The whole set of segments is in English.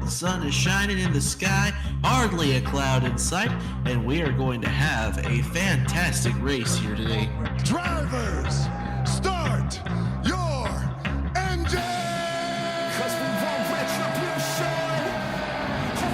The sun is shining in the sky, hardly a cloud in sight, and we are going to have a fantastic race here today. Drivers, start your engine! Cause we want retribution.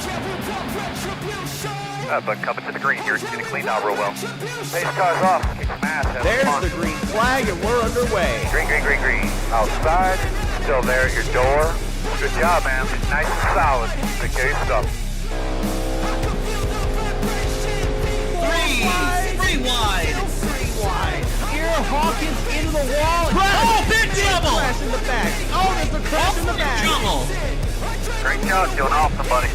Yeah, we want retribution. But coming to the green here, it's getting cleaned out real well. Pace car's off, kick some ass. There's the green flag and we're underway. Green, green, green, green. Outside, still there at your door. Good job, man. Nice and solid. Take care of yourself. Three wide. Here, Hawkins into the wall. Oh, big trouble! Crash in the back. Oh, there's a crash in the back. Trouble. Great job, doing awesome, buddy.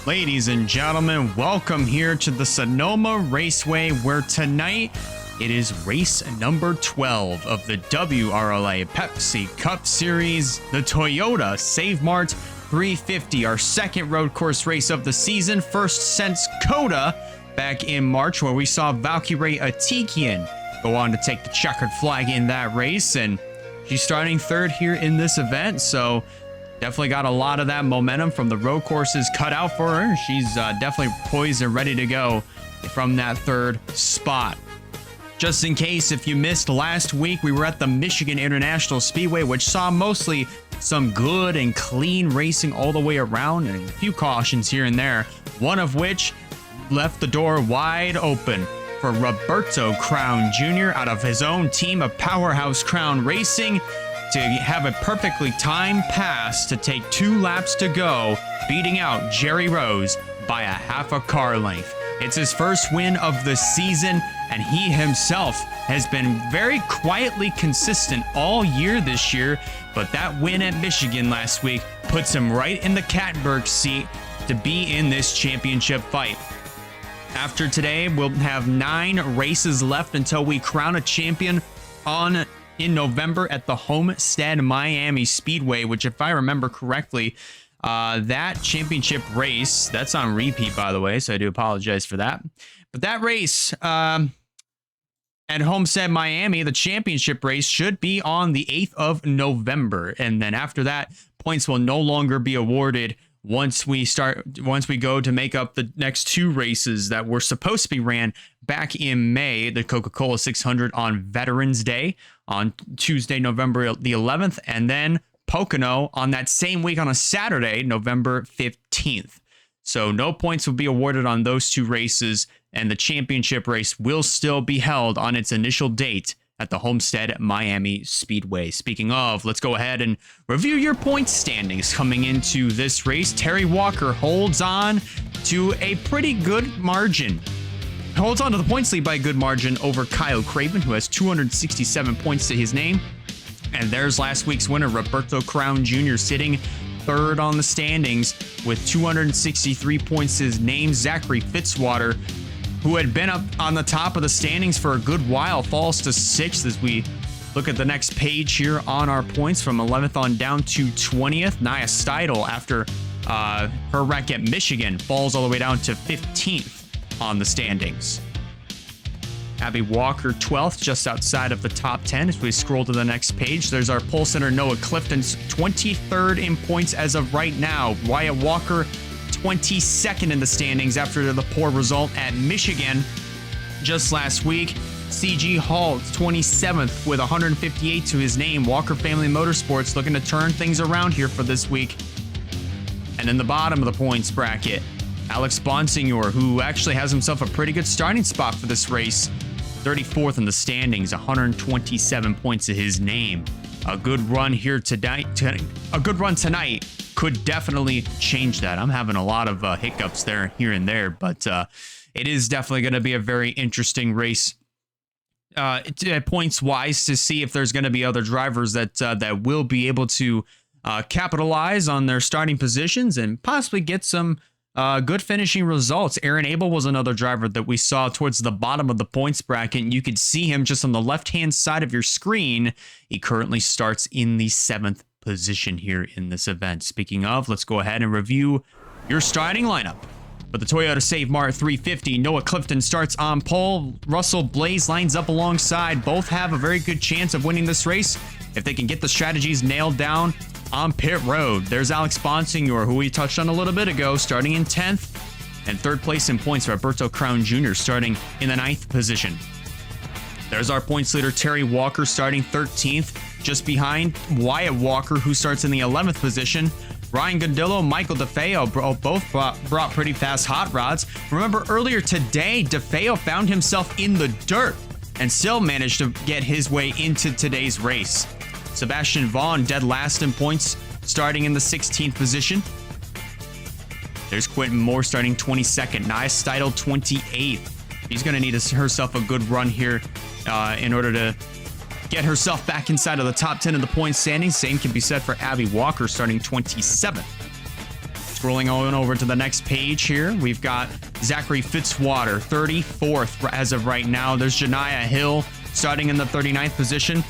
Ladies and gentlemen, welcome here to the Sonoma Raceway, where tonight it is race number 12 of the WRLA Pepsi Cup Series, the Toyota Savemart 350, our second road course race of the season, first since COTA back in March, where we saw Valkyrie Atikian go on to take the checkered flag in that race, and she's starting third here in this event, so definitely got a lot of that momentum from the road courses cut out for her. She's definitely poised and ready to go from that third spot. Just in case if you missed last week, we were at the Michigan International Speedway, which saw mostly some good and clean racing all the way around and a few cautions here and there, one of which left the door wide open for Roberto Crown Jr. out of his own team of Powerhouse Crown Racing to have a perfectly timed pass to take 2 laps to go, beating out Jerry Rose by a half a car length. It's his first win of the season, and he himself has been very quietly consistent all year this year, but that win at Michigan last week puts him right in the catbird seat to be in this championship fight. After today, we'll have 9 races left until we crown a champion in November at the Homestead Miami Speedway, which, if I remember correctly, that championship race, that's on repeat, by the way, so I do apologize for that. But that race at Homestead Miami, the championship race, should be on the 8th of November. And then after that, points will no longer be awarded once we go to make up the next 2 races that were supposed to be ran back in May, the Coca-Cola 600 on Veterans Day on Tuesday, November the 11th, and then Pocono on that same week on a Saturday, November 15th. So no points will be awarded on those 2 races, and the championship race will still be held on its initial date at the Homestead Miami Speedway. Speaking of, let's go ahead and review your point standings coming into this race. Terry Walker holds on to a pretty good margin. Holds on to the points lead by a good margin over Kyle Craven, who has 267 points to his name. And there's last week's winner, Roberto Crown Jr., sitting third on the standings with 263 points to his name. Zachary Fitzwater, who had been up on the top of the standings for a good while, falls to 6th as we look at the next page here on our points from 11th on down to 20th. Nia Steidel, after her wreck at Michigan, falls all the way down to 15th on the standings. Abby Walker, 12th, just outside of the top 10. As we scroll to the next page, there's our pole center Noah Clifton's 23rd in points as of right now. Wyatt Walker, 22nd in the standings after the poor result at Michigan just last week. CG Hall, 27th with 158 to his name. Walker Family Motorsports looking to turn things around here for this week. And in the bottom of the points bracket, Alex Bonsignor, who actually has himself a pretty good starting spot for this race, 34th in the standings, 127 points to his name. A good run here tonight. A good run tonight could definitely change that. I'm having a lot of hiccups there, here and there, but it is definitely going to be a very interesting race points wise to see if there's going to be other drivers that will be able to capitalize on their starting positions and possibly get some good finishing results. Aaron Abel was another driver that we saw towards the bottom of the points bracket. And you could see him just on the left-hand side of your screen. He currently starts in the 7th position here in this event. Speaking of, let's go ahead and review your starting lineup. But the Toyota Savemart 350, Noah Clifton starts on pole. Russell Blaze lines up alongside. Both have a very good chance of winning this race if they can get the strategies nailed down on pit road. There's Alex Bonsignor, who we touched on a little bit ago, starting in 10th. And 3rd place in points, Roberto Crown Jr. starting in the 9th position. There's our points leader, Terry Walker, starting 13th, just behind Wyatt Walker, who starts in the 11th position. Ryan Gondillo, Michael DeFeo both brought pretty fast hot rods. Remember earlier today, DeFeo found himself in the dirt and still managed to get his way into today's race. Sebastian Vaughn dead last in points, starting in the 16th position. There's Quentin Moore starting 22nd. Nia Steidel 28th. She's going to need herself a good run here in order to get herself back inside of the top 10 of the points standings. Same can be said for Abby Walker starting 27th. Scrolling on over to the next page here, we've got Zachary Fitzwater 34th as of right now. There's Janiyah Hill starting in the 39th position.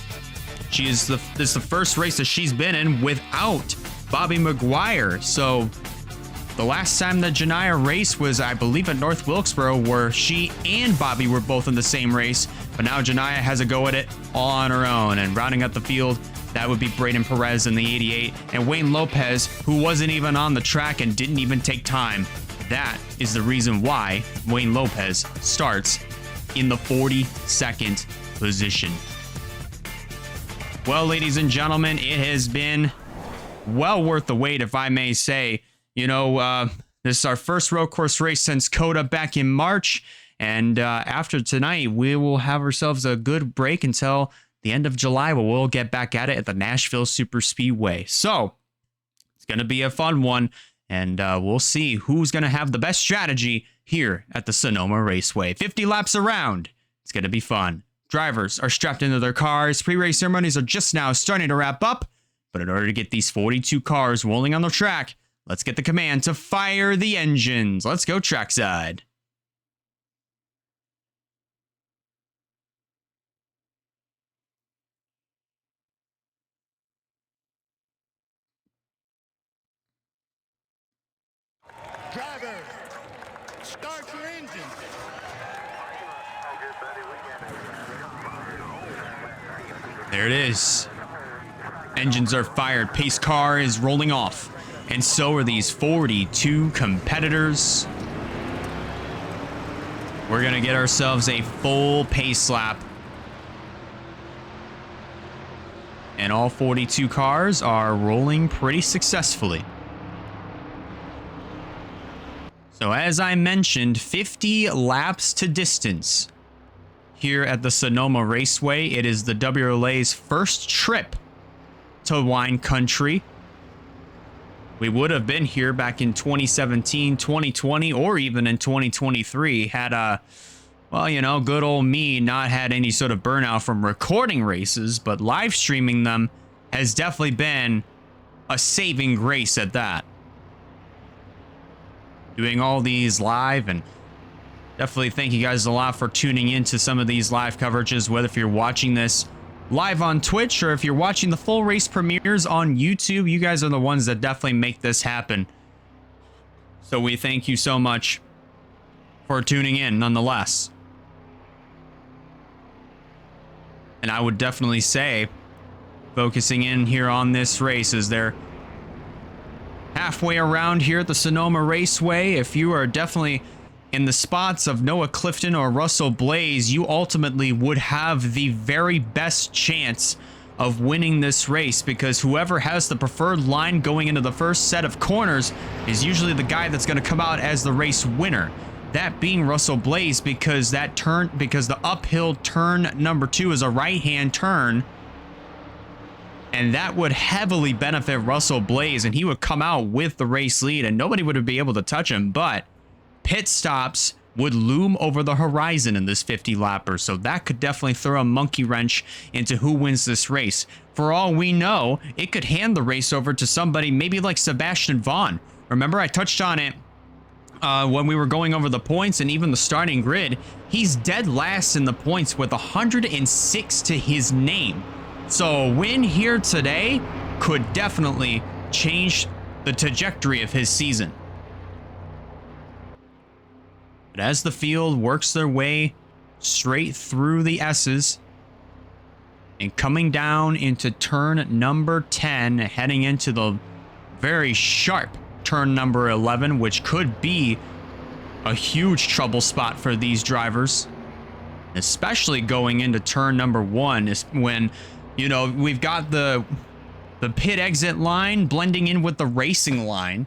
This is the first race that she's been in without Bobby McGuire. So the last time that Janiyah raced was, I believe, at North Wilkesboro, where she and Bobby were both in the same race. But now Janiyah has a go at it all on her own. And rounding out the field, that would be Braden Perez in the 88. And Wayne Lopez, who wasn't even on the track and didn't even take time. That is the reason why Wayne Lopez starts in the 42nd position. Well, ladies and gentlemen, it has been well worth the wait, if I may say. You know, this is our first road course race since COTA back in March. And after tonight, we will have ourselves a good break until the end of July, where we'll get back at it at the Nashville Super Speedway. So it's going to be a fun one. And we'll see who's going to have the best strategy here at the Sonoma Raceway. 50 laps around. It's going to be fun. Drivers are strapped into their cars. Pre-race ceremonies are just now starting to wrap up. But in order to get these 42 cars rolling on the track, let's get the command to fire the engines. Let's go trackside. Driver, start your engine. There it is. Engines are fired. Pace car is rolling off. And so are these 42 competitors. We're going to get ourselves a full pace lap. And all 42 cars are rolling pretty successfully. So as I mentioned, 50 laps to distance here at the Sonoma Raceway. It is the WRLA's first trip to wine country. We would have been here back in 2017, 2020, or even in 2023 had well, you know, good old me not had any sort of burnout from recording races, but live streaming them has definitely been a saving grace at that. Doing all these live, and definitely thank you guys a lot for tuning into some of these live coverages, whether if you're watching this live on Twitch or if you're watching the full race premieres on YouTube. You guys are the ones that definitely make this happen. So we thank you so much for tuning in nonetheless. And I would definitely say, focusing in here on this race, as they're halfway around here at the Sonoma Raceway, if you are definitely in the spots of Noah Clifton or Russell Blaze, you ultimately would have the very best chance of winning this race, because whoever has the preferred line going into the first set of corners is usually the guy that's going to come out as the race winner. That being Russell Blaze, because the uphill turn number 2 is a right-hand turn, and that would heavily benefit Russell Blaze, and he would come out with the race lead, and nobody would be able to touch him. But pit stops would loom over the horizon in this 50-lapper, so that could definitely throw a monkey wrench into who wins this race. For all we know, it could hand the race over to somebody maybe like Sebastian Vaughn. Remember, I touched on it when we were going over the points and even the starting grid, he's dead last in the points with 106 to his name. So a win here today could definitely change the trajectory of his season. But as the field works their way straight through the S's and coming down into turn number 10, heading into the very sharp turn number 11, which could be a huge trouble spot for these drivers, especially going into turn number 1 is when, you know, we've got the pit exit line blending in with the racing line.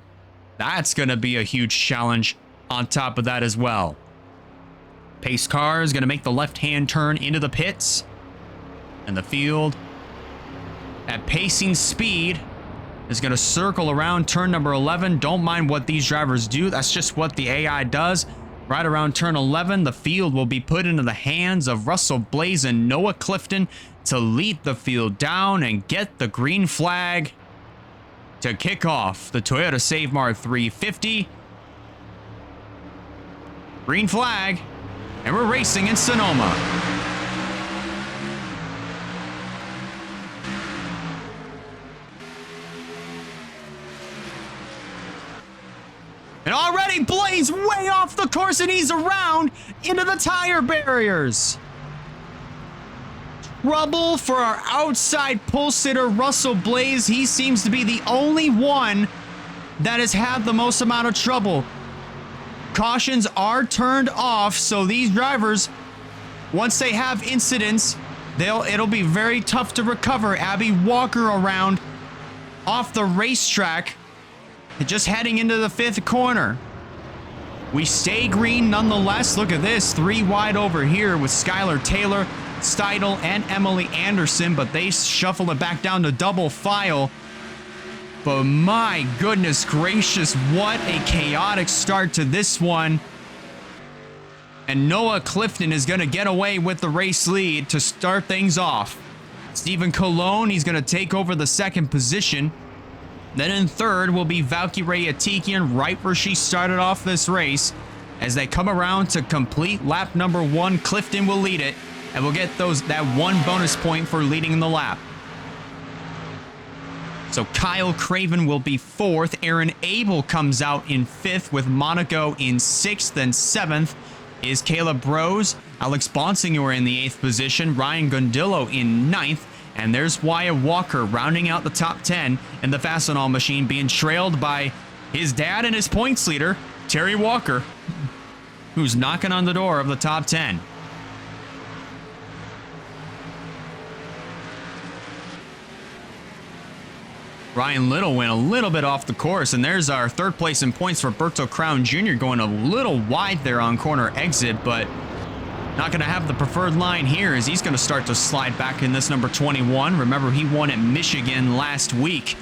That's going to be a huge challenge on top of that as well. Pace car is going to make the left-hand turn into the pits, and the field at pacing speed is going to circle around turn number 11. Don't mind what these drivers do. That's just what the AI does. Right around turn 11, the field will be put into the hands of Russell Blaze and Noah Clifton to lead the field down and get the green flag to kick off the Toyota Savemart 350. Green flag, and we're racing in Sonoma. And already Blaze way off the course, and he's around into the tire barriers. Trouble for our outside pole sitter, Russell Blaze. He seems to be the only one that has had the most amount of trouble. Cautions are turned off, so these drivers, once they have incidents, it'll be very tough to recover. Abby Walker around off the racetrack, just heading into the 5th corner. We stay green nonetheless. Look at this, 3 wide over here with Skylar Taylor, Steidel, and Emily Anderson, but they shuffle it back down to double file. But my goodness gracious, what a chaotic start to this one. And Noah Clifton is going to get away with the race lead to start things off. Stephen Colon, he's going to take over the 2nd position. Then in 3rd will be Valkyrie Atikian, right where she started off this race. As they come around to complete lap number 1, Clifton will lead it, and we'll get that 1 bonus point for leading the lap. So Kyle Craven will be 4th. Aaron Abel comes out in 5th, with Monaco in 6th, and 7th is Caleb Rose. Alex Bonsignor in the 8th position. Ryan Gondillo in 9th. And there's Wyatt Walker rounding out the top 10 in the Fastenal machine, being trailed by his dad and his points leader, Terry Walker, who's knocking on the door of the top 10. Ryan Little went a little bit off the course, and there's our 3rd place in points for Berto Crown Jr. going a little wide there on corner exit, but not going to have the preferred line here as he's going to start to slide back in this number 21. Remember, he won at Michigan last week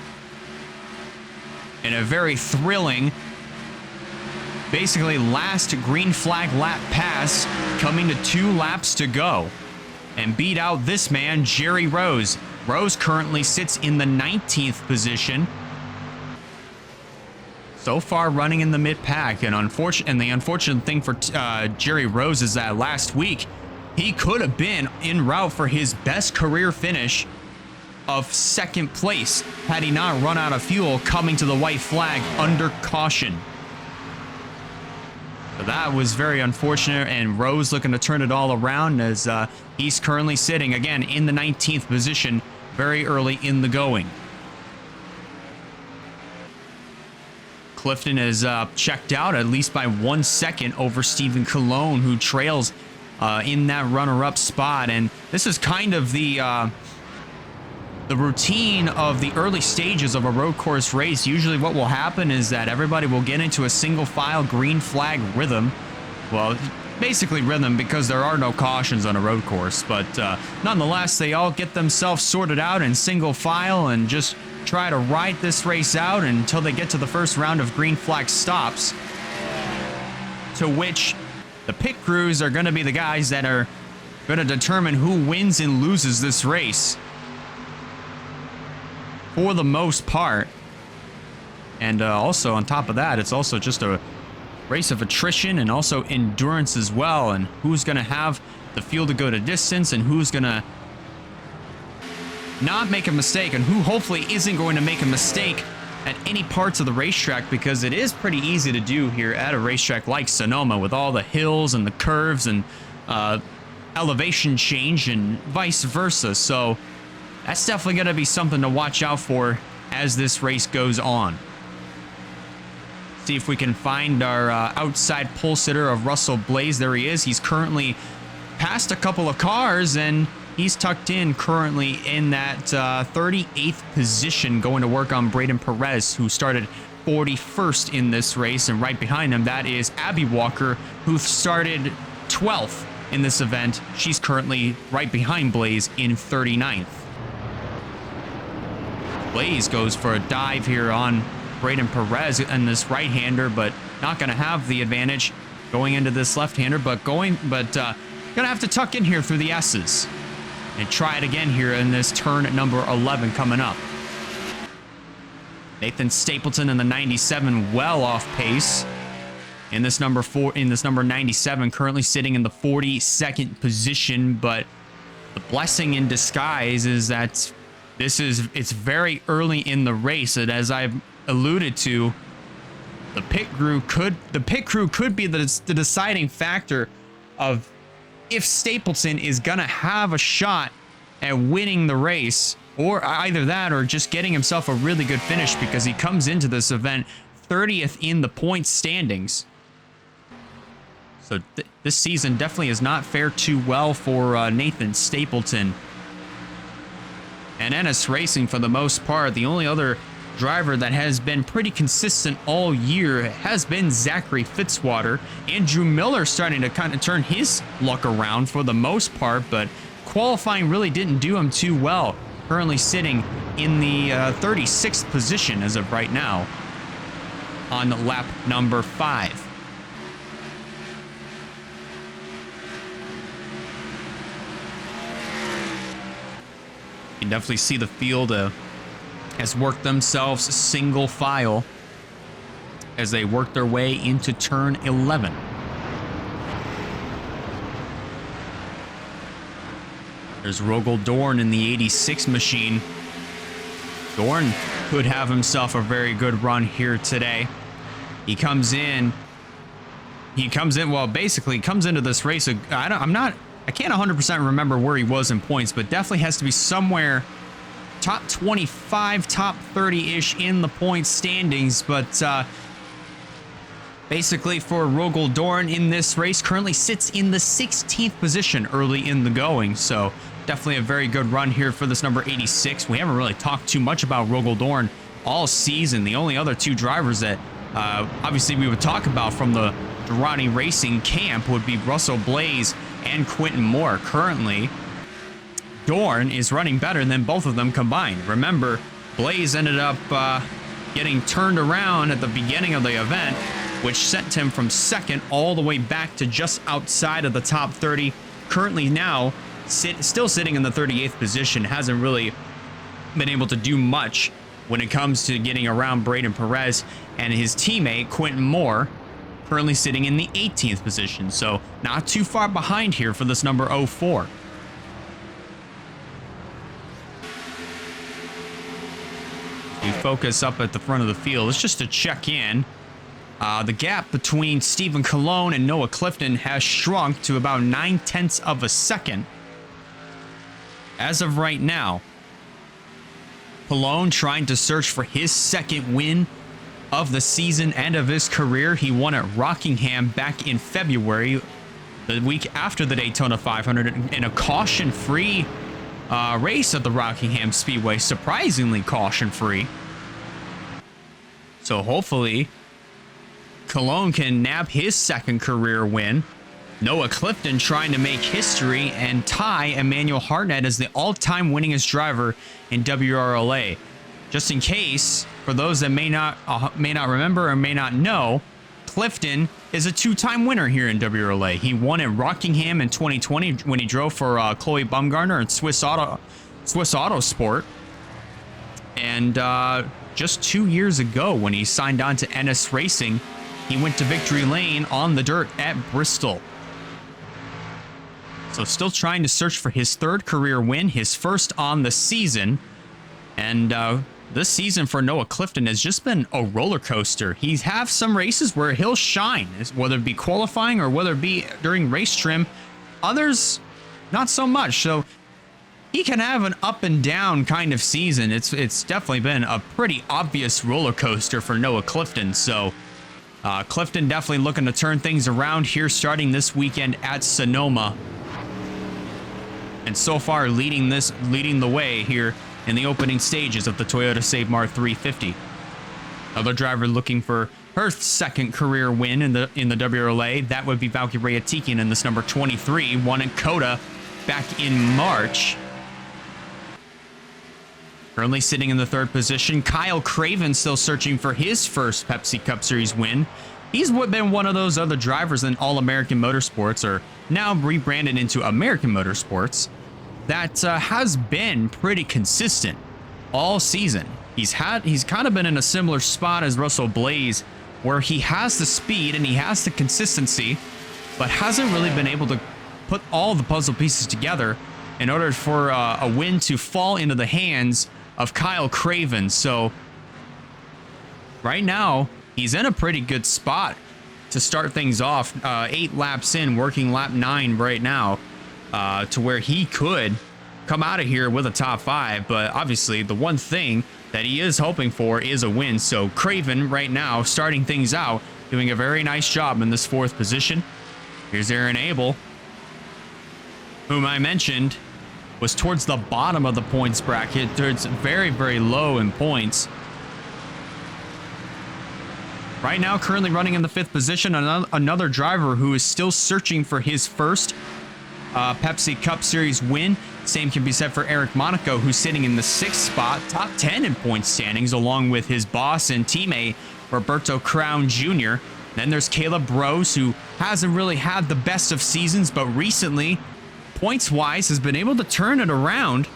in a very thrilling, basically last green flag lap pass, coming to 2 laps to go, and beat out this man, Jerry Rose. Rose currently sits in the 19th position. So far running in the mid-pack, and the unfortunate thing for Jerry Rose is that last week he could have been en route for his best career finish of 2nd place had he not run out of fuel coming to the white flag under caution. So that was very unfortunate, and Rose looking to turn it all around as he's currently sitting again in the 19th position very early in the going. Clifton is checked out at least by 1 second over Stephen Colon, who trails in that runner-up spot. And this is kind of the routine of the early stages of a road course race. Usually what will happen is that everybody will get into a single file green flag rhythm. Well, basically rhythm because there are no cautions on a road course. But nonetheless, they all get themselves sorted out in single file and just try to ride this race out until they get to the first round of green flag stops, to which the pit crews are going to be the guys that are going to determine who wins and loses this race for the most part. And also on top of that, it's also just a race of attrition and also endurance as well, and who's going to have the fuel to go to distance and who's going to not make a mistake and who hopefully isn't going to make a mistake at any parts of the racetrack, because it is pretty easy to do here at a racetrack like Sonoma with all the hills and the curves and elevation change and vice versa. So that's definitely going to be something to watch out for as this race goes on. See if we can find our outside pole sitter of Russell Blaze. There he is. He's currently passed a couple of cars and he's tucked in currently in that 38th position, going to work on Braden Perez, who started 41st in this race. And right behind him, that is Abby Walker, who started 12th in this event. She's currently right behind Blaze in 39th. Blaze goes for a dive here on Braden Perez and this right-hander, but not going to have the advantage going into this left-hander, but gonna have to tuck in here through the S's and try it again here in this turn at number 11 coming up. Nathan Stapleton in the 97 well off pace. In this number 97, currently sitting in the 42nd position, but the blessing in disguise is that it's very early in the race, and as I've alluded to, the pit crew could be the deciding factor of if Stapleton is gonna have a shot at winning the race, or either that or just getting himself a really good finish, because he comes into this event 30th in the points standings. So this season definitely has not fared too well for Nathan Stapleton. And NS Racing, for the most part, the only other driver that has been pretty consistent all year has been Zachary Fitzwater. Andrew Miller starting to kind of turn his luck around for the most part, but qualifying really didn't do him too well. Currently sitting in the 36th position as of right now on lap number 5. You can definitely see the field has worked themselves single file as they work their way into turn 11. There's Rogel Dorn in the 86 machine. Dorn could have himself a very good run here today. He comes in, well, basically comes into this race. I can't 100% remember where he was in points, but definitely has to be somewhere top 25, top 30-ish in the points standings. But basically for Rogel Dorn in this race, currently sits in the 16th position early in the going. So definitely a very good run here for this number 86. We haven't really talked too much about Rogel Dorn all season. The only other two drivers that obviously we would talk about from the Durrani Racing camp would be Russell Blaze and Quentin Moore. Currently, Dorn is running better than both of them combined. Remember, Blaze ended up getting turned around at the beginning of the event, which sent him from second all the way back to just outside of the top 30. Currently now, still sitting in the 38th position, hasn't really been able to do much when it comes to getting around Braden Perez and his teammate, Quentin Moore, currently sitting in the 18th position. So not too far behind here for this number 04. We focus up at the front of the field. It's just to check in. The gap between Stephen Colon and Noah Clifton has shrunk to about 9/10 of a second. As of right now, Colon trying to search for his second win of the season and of his career. He won at Rockingham back in February, the week after the Daytona 500, in a caution-free race at the Rockingham Speedway. Surprisingly caution-free. So hopefully Colon can nab his second career win. Noah Clifton trying to make history and tie Emmanuel Hartnett as the all-time winningest driver in WRLA. Just in case, for those that may not remember or may not know, Clifton is a two-time winner here in WRLA. He won at Rockingham in 2020 when he drove for Chloe Bumgarner and Swiss Autosport. And just 2 years ago when he signed on to NS Racing, he went to victory lane on the dirt at Bristol. So still trying to search for his third career win, his first on the season. And this season for Noah Clifton has just been a roller coaster. He's have some races where he'll shine, whether it be qualifying or whether it be during race trim. Others, not so much. So he can have an up and down kind of season. It's definitely been a pretty obvious roller coaster for Noah Clifton. So Clifton definitely looking to turn things around here starting this weekend at Sonoma. And so far leading the way here in the opening stages of the Toyota Savemart 350. Another driver looking for her second career win in the WRLA. That would be Valkyria Tikin in this number 23, won in Coda back in March. Currently sitting in the third position, Kyle Craven still searching for his first Pepsi Cup Series win. He's been one of those other drivers in All-American Motorsports, or now rebranded into American Motorsports, that has been pretty consistent all season. He's kind of been in a similar spot as Russell Blaze, where he has the speed and he has the consistency, but hasn't really been able to put all the puzzle pieces together in order for a win to fall into the hands of Kyle Craven. So right now, he's in a pretty good spot to start things off. 8 laps in, working lap 9 right now, to where he could come out of here with a top 5. But obviously, the one thing that he is hoping for is a win. So Craven right now starting things out, doing a very nice job in this 4th position. Here's Aaron Abel, whom I mentioned was towards the bottom of the points bracket. It's very, very low in points. Right now, currently running in the 5th position, another driver who is still searching for his first Pepsi Cup Series win. Same can be said for Eric Monaco, who's sitting in the 6th spot, top 10 in point standings, along with his boss and teammate, Roberto Crown Jr. Then there's Caleb Rose, who hasn't really had the best of seasons, but recently, points-wise, has been able to turn it around.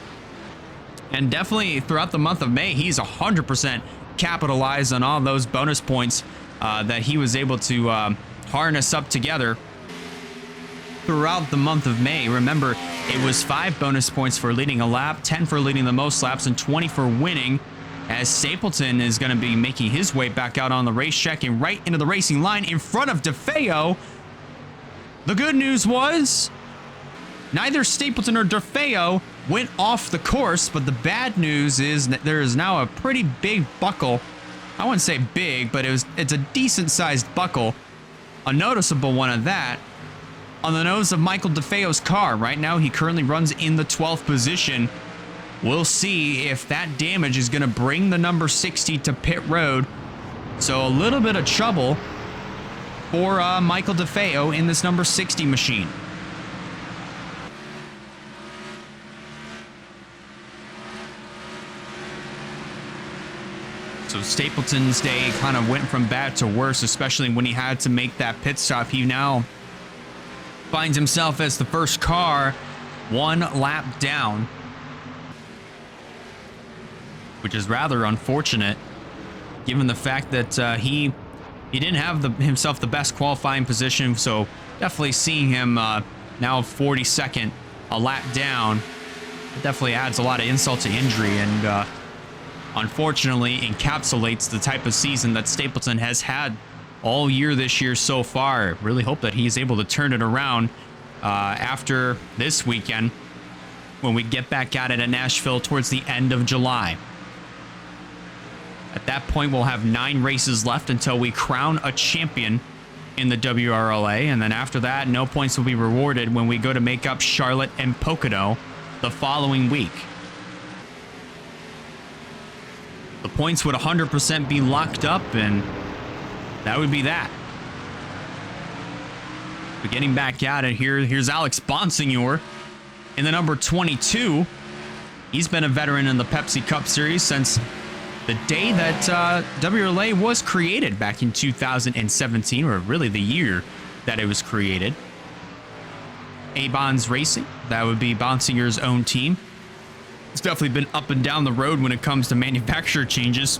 And definitely throughout the month of May, he's 100% capitalized on all those bonus points that he was able to harness up together throughout the month of May. Remember, it was 5 bonus points for leading a lap, 10 for leading the most laps, and 20 for winning, as Stapleton is going to be making his way back out on the racetrack and right into the racing line in front of DeFeo. The good news was neither Stapleton or DeFeo went off the course, but the bad news is that there is now a pretty big buckle. I wouldn't say big, but it's a decent-sized buckle, a noticeable one of that, on the nose of Michael DeFeo's car. Right now, he currently runs in the 12th position. We'll see if that damage is going to bring the number 60 to pit road. So a little bit of trouble for Michael DeFeo in this number 60 machine. So Stapleton's day kind of went from bad to worse, especially when he had to make that pit stop. He now finds himself as the first car 1 lap down, which is rather unfortunate given the fact that he didn't have himself the best qualifying position. So definitely seeing him now 42nd, a lap down, it definitely adds a lot of insult to injury, and unfortunately encapsulates the type of season that Stapleton has had all year this year so far. Really hope that he's able to turn it around after this weekend when we get back at it at Nashville towards the end of July. At that point, we'll have 9 races left until we crown a champion in the WRLA, and then after that, no points will be rewarded when we go to make up Charlotte and Pocono the following week. The points would 100% be locked up, and that would be that. But getting back at it here, here's Alex Bonsignor in the number 22. He's been a veteran in the Pepsi Cup Series since the day that WRLA was created back in 2017, or really the year that it was created. A-Bonds Racing, that would be Bonsignor's own team. It's definitely been up and down the road when it comes to manufacturer changes.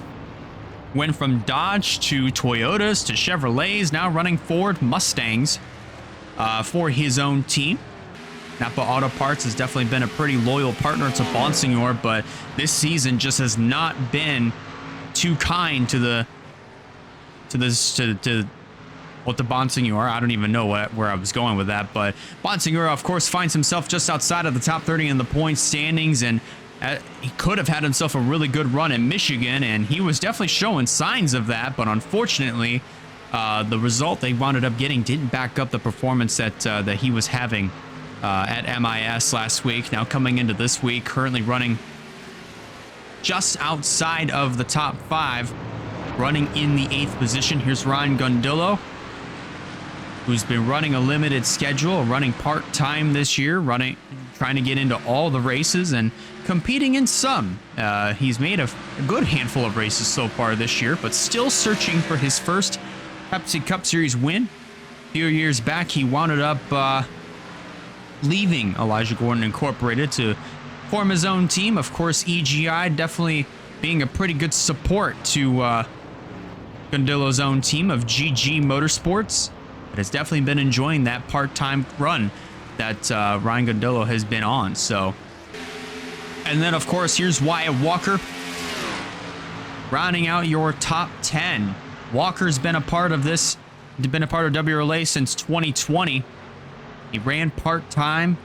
Went from Dodge to Toyotas to Chevrolets, now running Ford Mustangs for his own team. Napa Auto Parts has definitely been a pretty loyal partner to Bonsignor, but this season just has not been too kind to Bonsignor. I don't even know where I was going with that, but Bonsignor, of course, finds himself just outside of the top 30 in the points standings, and he could have had himself a really good run at Michigan, and he was definitely showing signs of that, but unfortunately, the result they wound up getting didn't back up the performance that he was having at MIS last week. Now coming into this week, currently running just outside of the top 5, running in the 8th position. Here's Ryan Gundillo, who's been running a limited schedule, running part-time this year, trying to get into all the races and competing in some. He's made a good handful of races so far this year, but still searching for his first Pepsi Cup Series win. A few years back, he wound up leaving Elijah Gordon Incorporated to form his own team. Of course, EGI definitely being a pretty good support to Gundillo's own team of GG Motorsports, but has definitely been enjoying that part-time run that Ryan Gundillo has been on. So, and then of course, here's Wyatt Walker, rounding out your top 10. Walker's been a part of WRLA since 2020. He ran part-time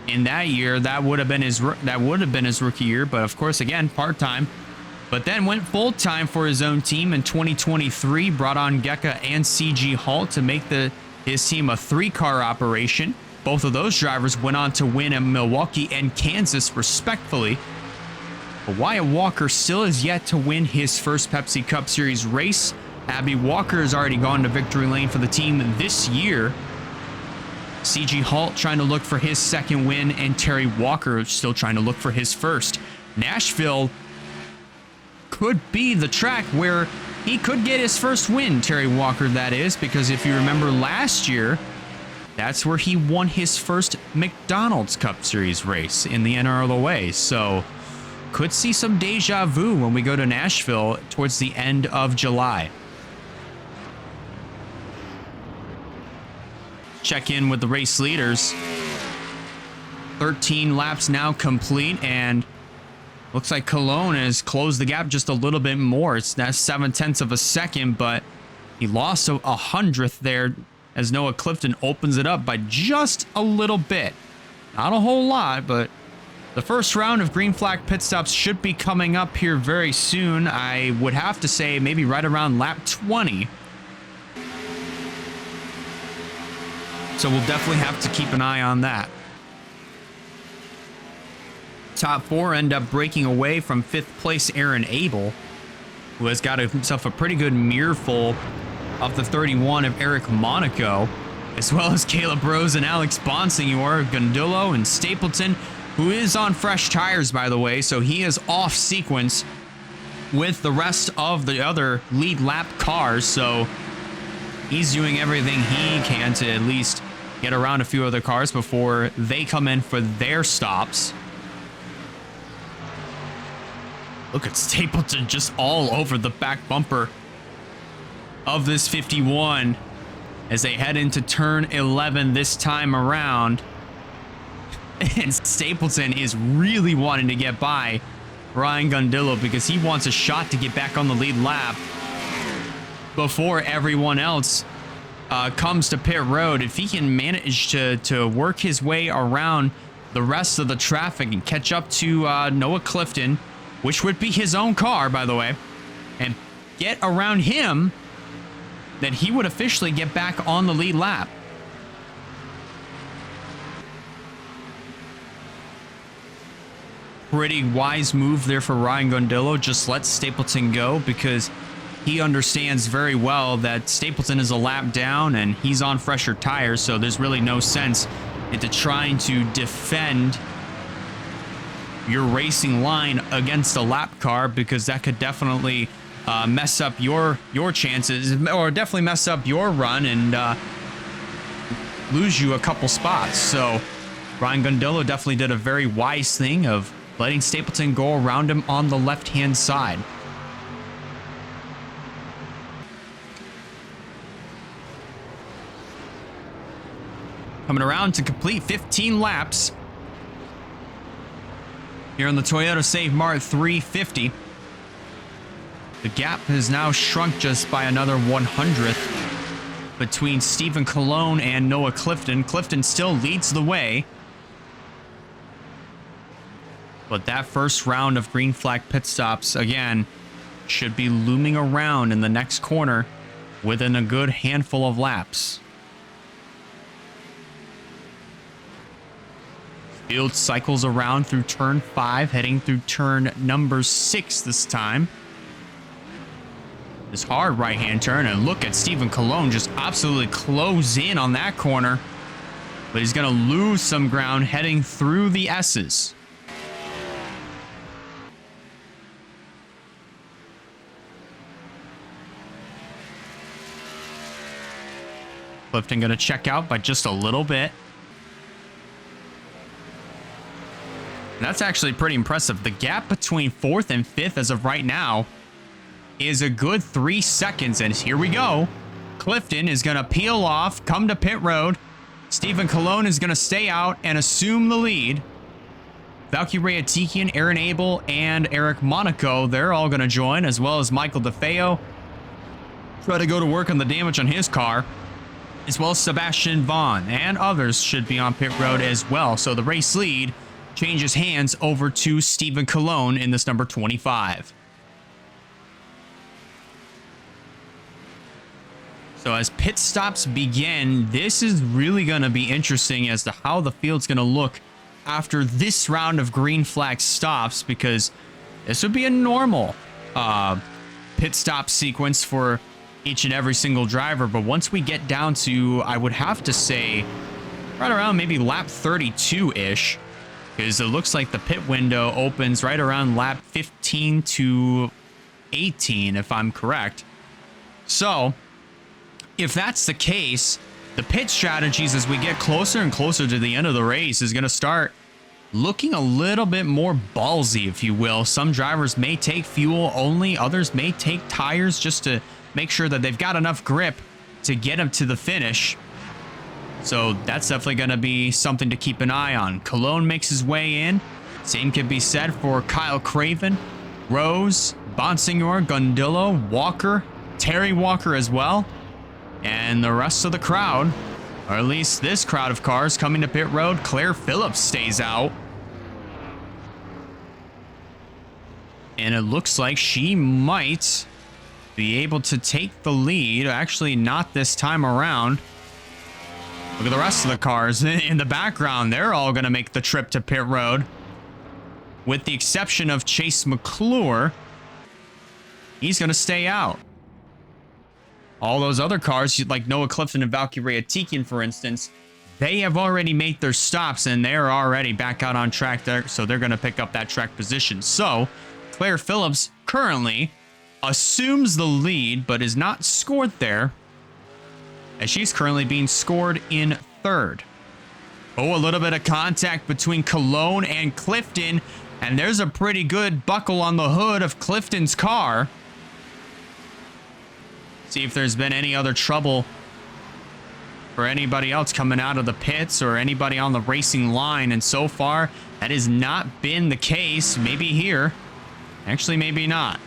in that year. That would have been his rookie year, but of course, again, part-time. But then went full-time for his own team in 2023. Brought on Gecka and CG Halt to make his team a 3-car operation. Both of those drivers went on to win in Milwaukee and Kansas, respectively. But Wyatt Walker still has yet to win his first Pepsi Cup Series race. Abby Walker has already gone to victory lane for the team this year. CG Halt trying to look for his second win, and Terry Walker still trying to look for his first. Nashville could be the track where he could get his first win, Terry Walker, that is, because if you remember last year, that's where he won his first McDonald's Cup Series race in the NRLOA. So could see some deja vu when we go to Nashville towards the end of July. Check in with the race leaders. 13 laps now complete, and looks like Cologne has closed the gap just a little bit more. It's now 0.7 of a second, but he lost a 100th there as Noah Clifton opens it up by just a little bit. Not a whole lot, but the first round of green flag pit stops should be coming up here very soon. I would have to say maybe right around lap 20. So we'll definitely have to keep an eye on that. Top 4 end up breaking away from 5th place Aaron Abel, who has got himself a pretty good mirror full of the 31 of Eric Monaco, as well as Caleb Rose and Alex Bonsignor, Gundillo and Stapleton, who is on fresh tires, by the way, so he is off sequence with the rest of the other lead lap cars, so he's doing everything he can to at least get around a few other cars before they come in for their stops. Look at Stapleton just all over the back bumper of this 51 as they head into turn 11 this time around. And Stapleton is really wanting to get by Ryan Gundillo because he wants a shot to get back on the lead lap before everyone else comes to pit road. If he can manage to work his way around the rest of the traffic and catch up to Noah Clifton, which would be his own car, by the way, and get around him, then he would officially get back on the lead lap. Pretty wise move there for Ryan Gundillo. Just let Stapleton go because he understands very well that Stapleton is a lap down and he's on fresher tires, so there's really no sense into trying to defend your racing line against a lap car, because that could definitely mess up your chances, or definitely mess up your run and lose you a couple spots. So Ryan Gundillo definitely did a very wise thing of letting Stapleton go around him on the left-hand side. Coming around to complete 15 laps here on the Toyota Savemart 350. The gap has now shrunk just by another 100th between Stephen Colon and Noah Clifton. Clifton still leads the way. But that first round of green flag pit stops, again, should be looming around in the next corner within a good handful of laps. Field cycles around through turn 5, heading through turn number 6 this time. This hard right-hand turn, and look at Stephen Colon just absolutely close in on that corner. But he's going to lose some ground heading through the S's. Clifton going to check out by just a little bit. And that's actually pretty impressive. The gap between 4th and 5th as of right now is a good 3 seconds. And here we go. Clifton is going to peel off, come to pit road. Stephen Colon is going to stay out and assume the lead. Valkyrie Atikian, Aaron Abel, and Eric Monaco, they're all going to join, as well as Michael DeFeo. Try to go to work on the damage on his car, as well as Sebastian Vaughn, and others should be on pit road as well. So the race lead changes hands over to Stephen Colon in this number 25. So as pit stops begin, this is really going to be interesting as to how the field's going to look after this round of green flag stops, because this would be a normal pit stop sequence for each and every single driver. But once we get down to, I would have to say, right around maybe lap 32-ish, because it looks like the pit window opens right around lap 15 to 18, if I'm correct. So if that's the case, the pit strategies as we get closer and closer to the end of the race is going to start looking a little bit more ballsy, if you will. Some drivers may take fuel only, others may take tires just to make sure that they've got enough grip to get them to the finish. So that's definitely going to be something to keep an eye on. Colon makes his way in. Same can be said for Kyle Craven, Rose, Bonsignor, Gundillo, Walker, Terry Walker as well. And the rest of the crowd, or at least this crowd of cars coming to pit road. Claire Phillips stays out. And it looks like she might be able to take the lead. Actually, not this time around. Look at the rest of the cars in the background. They're all going to make the trip to pit road, with the exception of Chase McClure. He's going to stay out. All those other cars, like Noah Clifton and Valkyrie Atikian, for instance, they have already made their stops and they're already back out on track there, so they're going to pick up that track position. So Claire Phillips currently assumes the lead, but is not scored there, as she's currently being scored in 3rd. Oh, a little bit of contact between Colon and Clifton, and there's a pretty good buckle on the hood of Clifton's car. See if there's been any other trouble for anybody else coming out of the pits or anybody on the racing line, and so far that has not been the case. Maybe here, actually maybe not.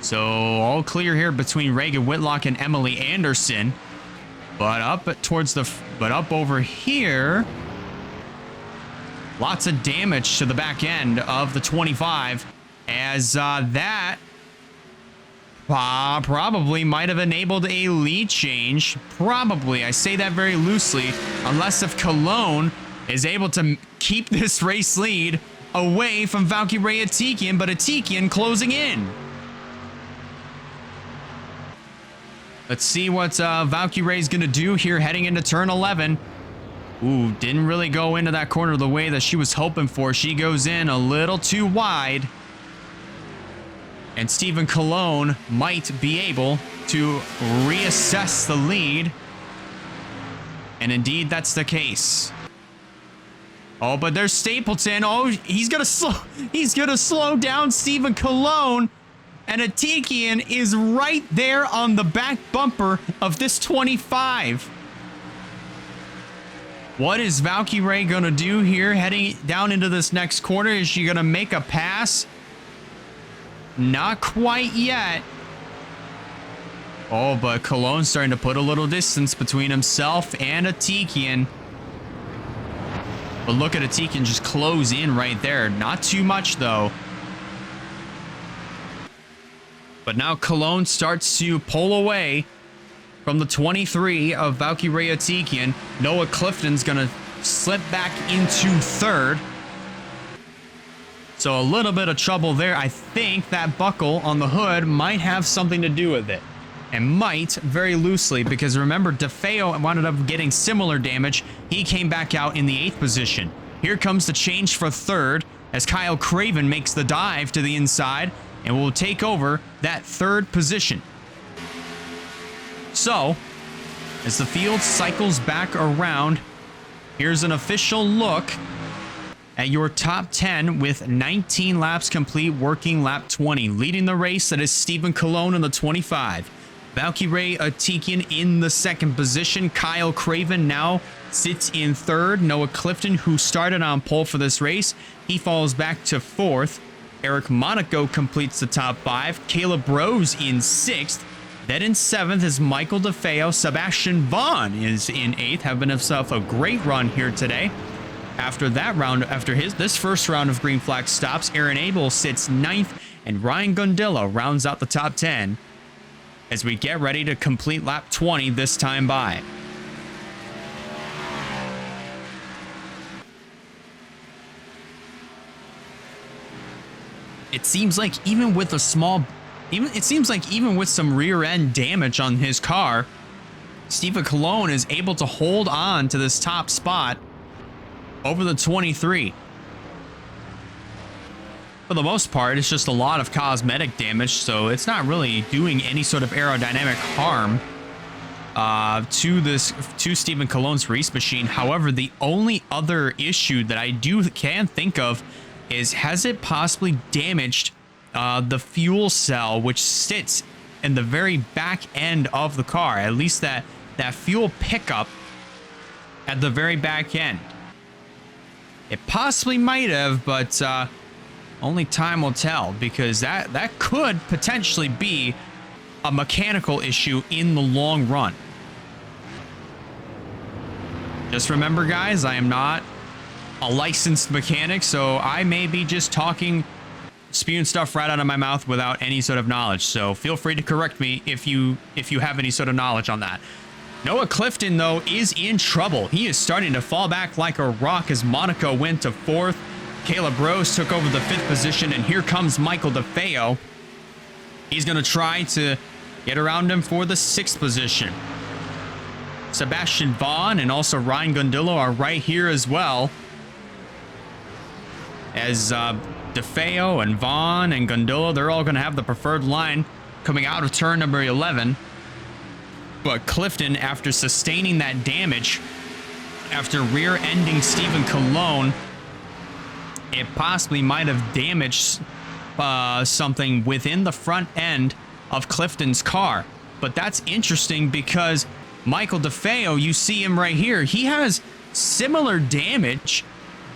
So all clear here between Reagan Whitlock and Emily Anderson. But up over here, lots of damage to the back end of the 25, as that probably might have enabled a lead change. Probably, I say that very loosely, unless if Colon is able to keep this race lead away from Valkyrie Atikian, but Atikian closing in. Let's see what Valkyrie's going to do here heading into turn 11. Ooh, didn't really go into that corner the way that she was hoping for. She goes in a little too wide. And Stephen Colon might be able to reassess the lead. And indeed, that's the case. Oh, but there's Stapleton. Oh, he's gonna slow down Stephen Colon. And Atikian is right there on the back bumper of this 25. What is Valkyrie going to do here heading down into this next corner? Is she going to make a pass? Not quite yet. Oh, but Cologne's starting to put a little distance between himself and Atikian. But look at Atikian just close in right there. Not too much, though. But now Cologne starts to pull away from the 23 of Valkyrie Atikian. Noah Clifton's going to slip back into third. So a little bit of trouble there. I think that buckle on the hood might have something to do with it. And might, very loosely, because remember, DeFeo wound up getting similar damage. He came back out in the 8th position. Here comes the change for third as Kyle Craven makes the dive to the inside and will take over that 3rd position. So, as the field cycles back around, here's an official look at your top 10 with 19 laps complete, working lap 20. Leading the race, that is Stephen Cologne in the 25. Valkyrie Atikian in the 2nd position. Kyle Craven now sits in 3rd. Noah Clifton, who started on pole for this race, he falls back to 4th. Eric Monaco completes the top 5. Caleb Rose in 6th. Then in 7th is Michael DeFeo. Sebastian Vaughn is in 8th, having himself a great run here today. After that round, after this first round of green flag stops, Aaron Abel sits 9th, and Ryan Gundillo rounds out the top 10 as we get ready to complete lap 20 this time by. It seems like even with a small, even with some rear end damage on his car, Stephen Cologne is able to hold on to this top spot over the 23. For the most part, it's just a lot of cosmetic damage, so it's not really doing any sort of aerodynamic harm to Stephen Cologne's race machine. However, the only other issue that I can think of is, has it possibly damaged the fuel cell, which sits in the very back end of the car, at least that fuel pickup at the very back end. It possibly might have, but only time will tell, because that could potentially be a mechanical issue in the long run. Just remember, guys, I am not a licensed mechanic, so I may be just spewing stuff right out of my mouth without any sort of knowledge. So feel free to correct me if you have any sort of knowledge on that. Noah Clifton, though, is in trouble. He is starting to fall back like a rock as Monaco went to 4th. Caleb Rose took over the 5th position, and here comes Michael DeFeo. He's going to try to get around him for the 6th position. Sebastian Vaughn and also Ryan Gundillo are right here as well, as DeFeo and Vaughn and Gundillo, they're all going to have the preferred line coming out of turn number 11. But Clifton, after sustaining that damage, after rear-ending Stephen Cologne, it possibly might have damaged something within the front end of Clifton's car. But that's interesting because Michael DeFeo, you see him right here, he has similar damage,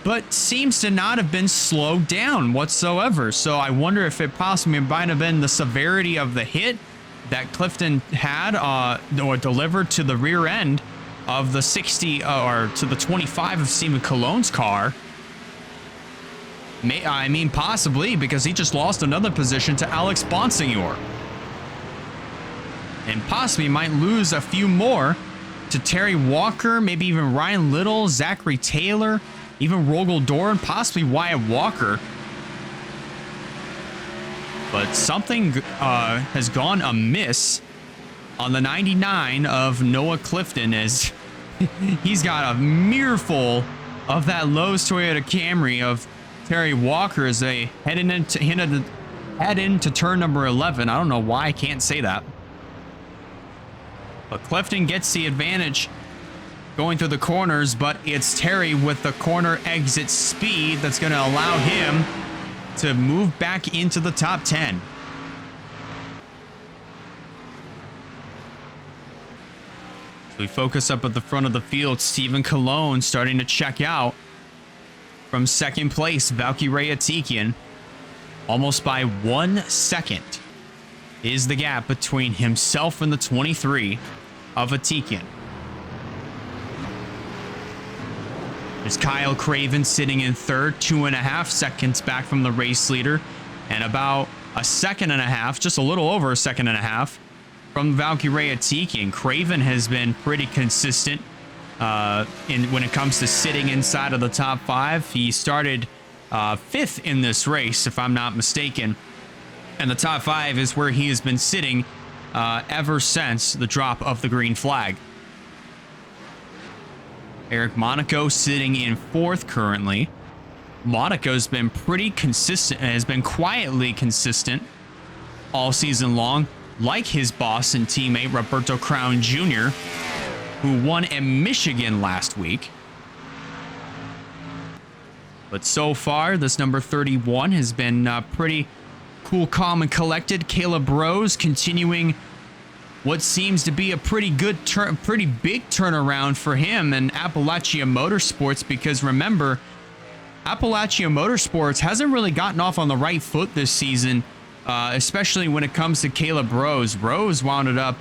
but seems to not have been slowed down whatsoever. So I wonder if it possibly might have been the severity of the hit that Clifton had or delivered to the rear end of the 60 or to the 25 of Stephen Cologne's car. I mean, possibly, because he just lost another position to Alex Bonsignor. And possibly might lose a few more to Terry Walker, maybe even Ryan Little, Zachary Taylor, even Rogel Doran, possibly Wyatt Walker. But something has gone amiss on the 99 of Noah Clifton, as he's got a mirror full of that Lowe's Toyota Camry of Terry Walker as they head into turn number 11. I don't know why I can't say that. But Clifton gets the advantage going through the corners, but it's Terry with the corner exit speed that's going to allow him to move back into the top 10. So we focus up at the front of the field. Stephen Cologne starting to check out from second place. Valkyrie Atikian, almost by 1 second, is the gap between himself and the 23 of Atikian. There's Kyle Craven sitting in third, 2.5 seconds back from the race leader, and about a second and a half, just a little over a second and a half, from Valkyrie Atikian. Craven has been pretty consistent when it comes to sitting inside of the top 5. He started 5th in this race, if I'm not mistaken, and the top 5 is where he has been sitting ever since the drop of the green flag. Eric Monaco sitting in 4th currently. Monaco's been pretty consistent, has been quietly consistent all season long, like his boss and teammate Roberto Crown Jr., who won at Michigan last week. But so far, this number 31 has been pretty cool, calm, and collected. Caleb Rose continuing what seems to be a pretty good, pretty big turnaround for him and Appalachia Motorsports, because remember, Appalachia Motorsports hasn't really gotten off on the right foot this season, especially when it comes to Caleb Rose. Rose wound up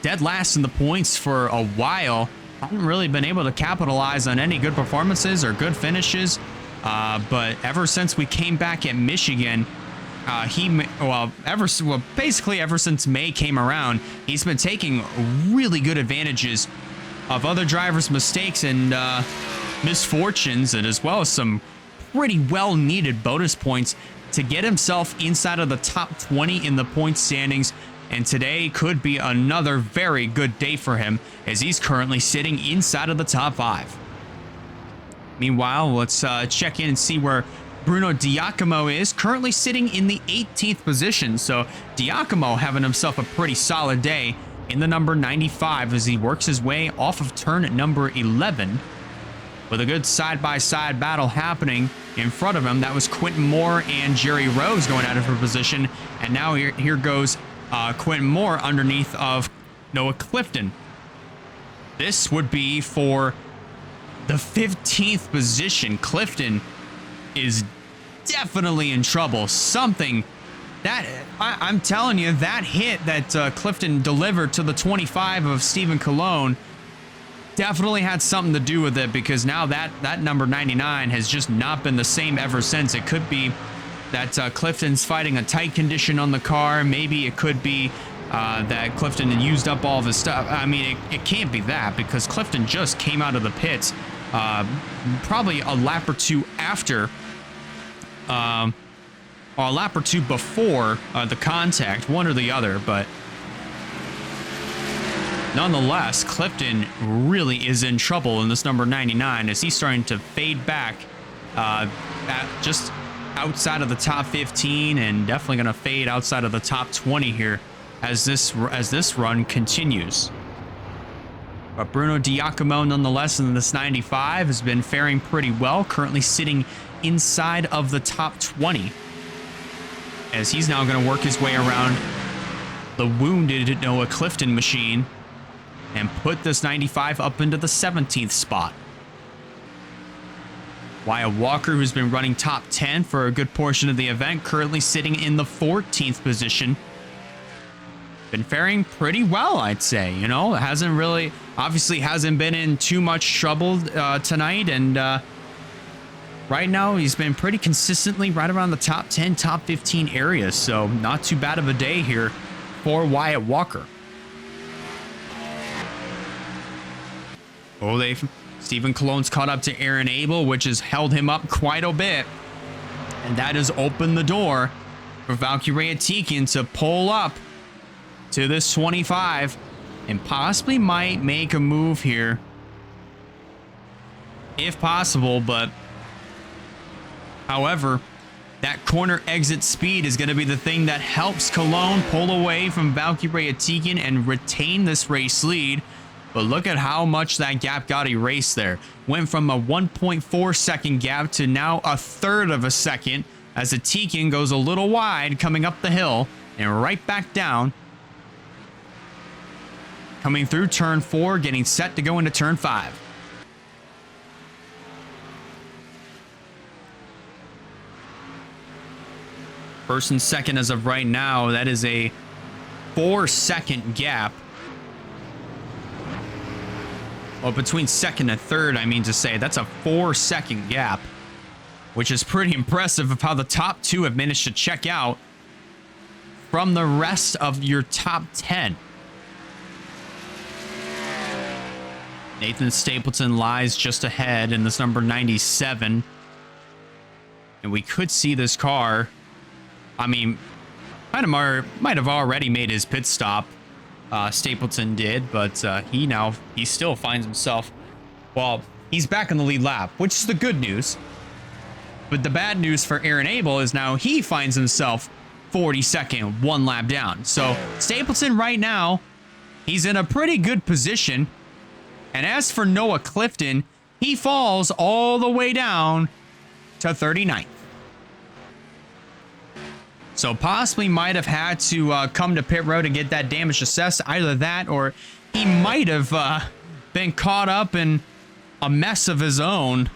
dead last in the points for a while. Hadn't really been able to capitalize on any good performances or good finishes, but ever since we came back at Michigan, basically ever since May came around, he's been taking really good advantages of other drivers' mistakes and misfortunes, and as well as some pretty well-needed bonus points to get himself inside of the top 20 in the point standings. And today could be another very good day for him, as he's currently sitting inside of the top 5. Meanwhile, let's check in and see where Bruno Diacomo is, currently sitting in the 18th position. So Diacomo having himself a pretty solid day in the number 95 as he works his way off of turn number 11, with a good side-by-side battle happening in front of him. That was Quentin Moore and Jerry Rose going out of her position, and now here goes Quentin Moore underneath of Noah Clifton. This would be for the 15th position. Clifton is definitely in trouble. Something that I'm telling you, that hit that Clifton delivered to the 25 of Stephen Cologne definitely had something to do with it, because now that number 99 has just not been the same ever since. It could be that Clifton's fighting a tight condition on the car. Maybe it could be that Clifton had used up all of his stuff. I mean, it can't be that, because Clifton just came out of the pits probably a lap or two after, or a lap or two before the contact, one or the other. But nonetheless, Clifton really is in trouble in this number 99, as he's starting to fade back just outside of the top 15, and definitely going to fade outside of the top 20 here as this run continues. But Bruno Diacomo, nonetheless, in this 95 has been faring pretty well, currently sitting inside of the top 20, as he's now going to work his way around the wounded Noah Clifton machine and put this 95 up into the 17th spot. Wyatt Walker, who's been running top 10 for a good portion of the event, currently sitting in the 14th position. Been faring pretty well, I'd say. You know, obviously hasn't been in too much trouble tonight, and right now he's been pretty consistently right around the top 10, top 15 areas, so not too bad of a day here for Wyatt Walker. Stephen Cologne's caught up to Aaron Abel, which has held him up quite a bit, and that has opened the door for Valkyrie Atikian to pull up to this 25 and possibly might make a move here if possible. But however, that corner exit speed is going to be the thing that helps Cologne pull away from Valkyrie Atikian and retain this race lead. But look at how much that gap got erased there. Went from a 1.4 second gap to now a third of a second, as Atikian goes a little wide coming up the hill and right back down. coming through turn 4, getting set to go into turn 5. First and second as of right now, that is a 4-second gap. Well, between second and third, I mean to say, that's a 4-second gap, which is pretty impressive of how the top 2 have managed to check out from the rest of your top 10. Nathan Stapleton lies just ahead in this number 97. And we could see this car, I mean, might have already made his pit stop. Stapleton did, but he still finds himself, well, he's back in the lead lap, which is the good news. But the bad news for Aaron Abel is now he finds himself 42nd, 1 lap down. So Stapleton right now, he's in a pretty good position. And as for Noah Clifton, he falls all the way down to 39th. So possibly might have had to come to pit road and get that damage assessed. Either that, or he might have been caught up in a mess of his own,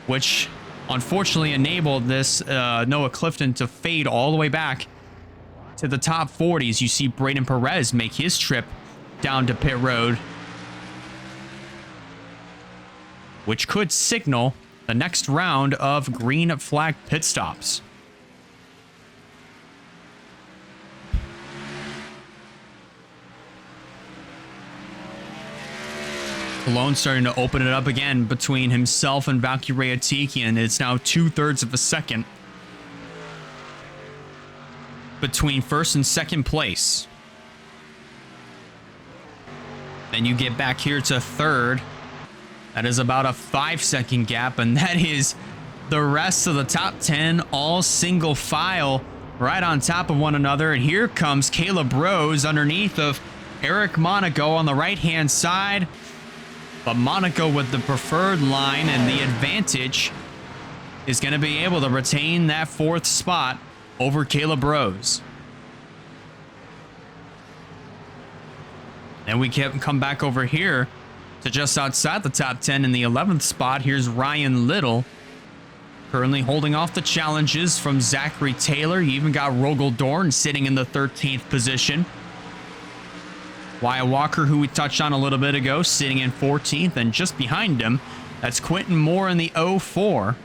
which unfortunately enabled this Noah Clifton to fade all the way back to the top 40s. You see Braden Perez make his trip down to pit road, which could signal the next round of green flag pit stops. Cologne starting to open it up again between himself and Valkyrie Atikian. It's now 2/3 of a second between first and second place. Then you get back here to third. That is about a 5-second gap, and that is the rest of the top 10 all single file right on top of one another. And here comes Caleb Rose underneath of Eric Monaco on the right-hand side. But Monaco with the preferred line and the advantage is going to be able to retain that 4th spot over Caleb Rose. And we come back over here to just outside the top 10 in the 11th spot. Here's Ryan Little, currently holding off the challenges from Zachary Taylor. You even got Rogel Dorn sitting in the 13th position. Wyatt Walker, who we touched on a little bit ago, sitting in 14th, and just behind him, that's Quentin Moore in the 04.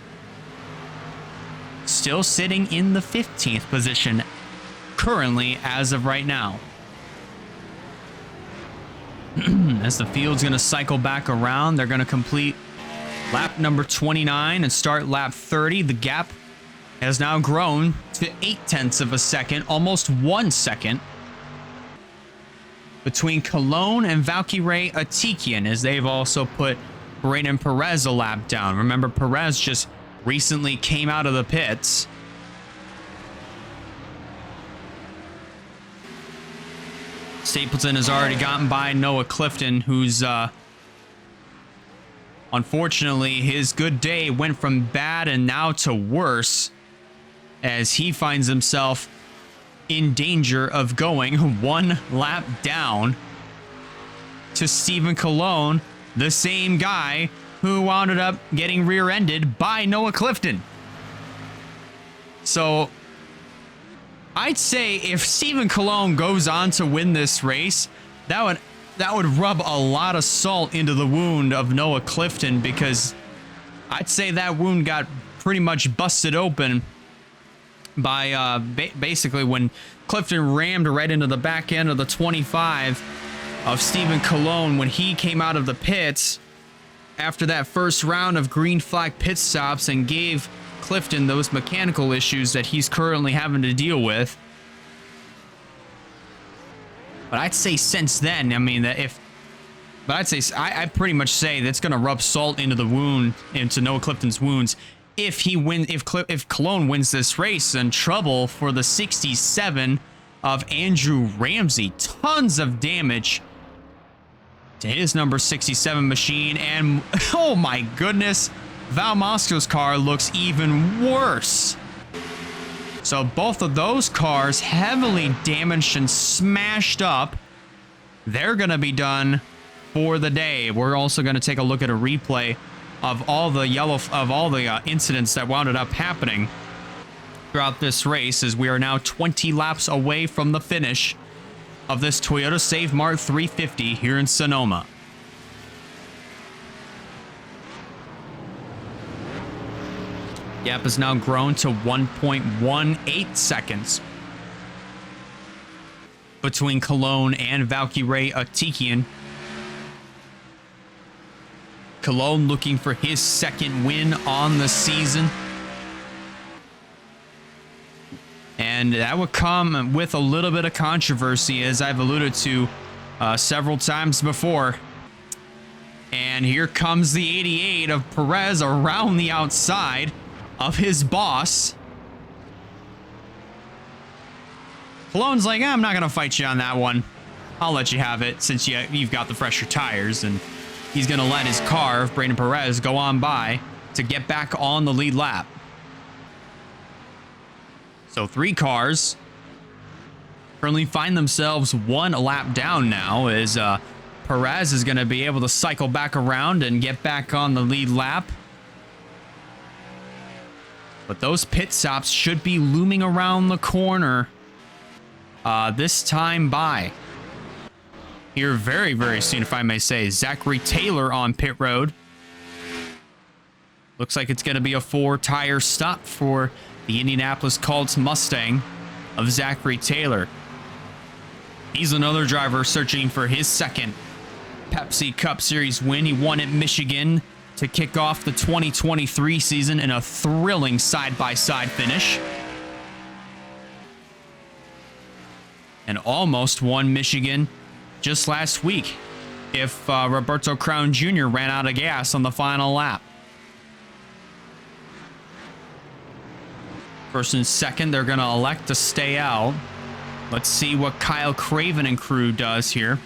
Still sitting in the 15th position currently as of right now. As the field's going to cycle back around, they're going to complete lap number 29 and start lap 30. The gap has now grown to 0.8 of a second, almost 1 second, between Cologne and Valkyrie Atikian, as they've also put Braden Perez a lap down. Remember, Perez just recently came out of the pits. Stapleton has already gotten by Noah Clifton, who's unfortunately, his good day went from bad and now to worse, as he finds himself in danger of going 1 lap down to Stephen Cologne, the same guy who wound up getting rear-ended by Noah Clifton. So I'd say if Stephen Cologne goes on to win this race, that would rub a lot of salt into the wound of Noah Clifton, because I'd say that wound got pretty much busted open by basically when Clifton rammed right into the back end of the 25 of Stephen Cologne when he came out of the pits after that first round of green flag pit stops and gave Clifton those mechanical issues that he's currently having to deal with. But I'd say since then, I mean, that I pretty much say that's going to rub salt into the wound, into Noah Clifton's wounds. If Cologne wins this race, in trouble for the 67 of Andrew Ramsey. Tons of damage to his number 67 machine, and oh my goodness, Val Mosco's car looks even worse. So both of those cars heavily damaged and smashed up they're going to be done for the day. We're also going to take a look at a replay of all the incidents that wound up happening throughout this race, as we are now 20 laps away from the finish of this Toyota Savemart 350 here in Sonoma. Gap has now grown to 1.18 seconds between Cologne and Valkyrie Atikian. Cologne looking for his second win on the season. And that would come with a little bit of controversy, as I've alluded to several times before. And here comes the 88 of Perez around the outside of his boss. Cologne's like, I'm not going to fight you on that one. I'll let you have it since you've got the fresher tires. And he's going to let his car, Brandon Perez, go on by to get back on the lead lap. So 3 cars currently find themselves 1 lap down now, as Perez is going to be able to cycle back around and get back on the lead lap. But those pit stops should be looming around the corner this time by. Here very, very soon, if I may say. Zachary Taylor on pit road. Looks like it's going to be a 4-tire stop for the Indianapolis Colts Mustang of Zachary Taylor. He's another driver searching for his second Pepsi Cup Series win. He won at Michigan to kick off the 2023 season in a thrilling side-by-side finish. And almost won Michigan just last week if Roberto Crown Jr. ran out of gas on the final lap. First and second, they're going to elect to stay out. Let's see what Kyle Craven and crew does here.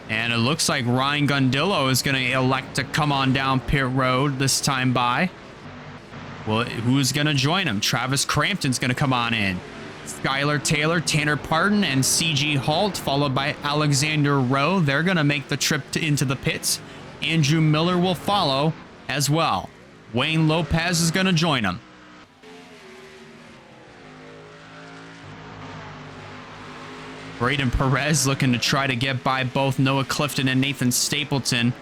And it looks like Ryan Gundillo is going to elect to come on down pit road this time by. Well, who's going to join him? Travis Crampton's going to come on in. Skylar Taylor, Tanner Parton, and CG Halt, followed by Alexander Rowe. They're going to make the trip into the pits. Andrew Miller will follow as well. Wayne Lopez is going to join him. Braden Perez looking to try to get by both Noah Clifton and Nathan Stapleton,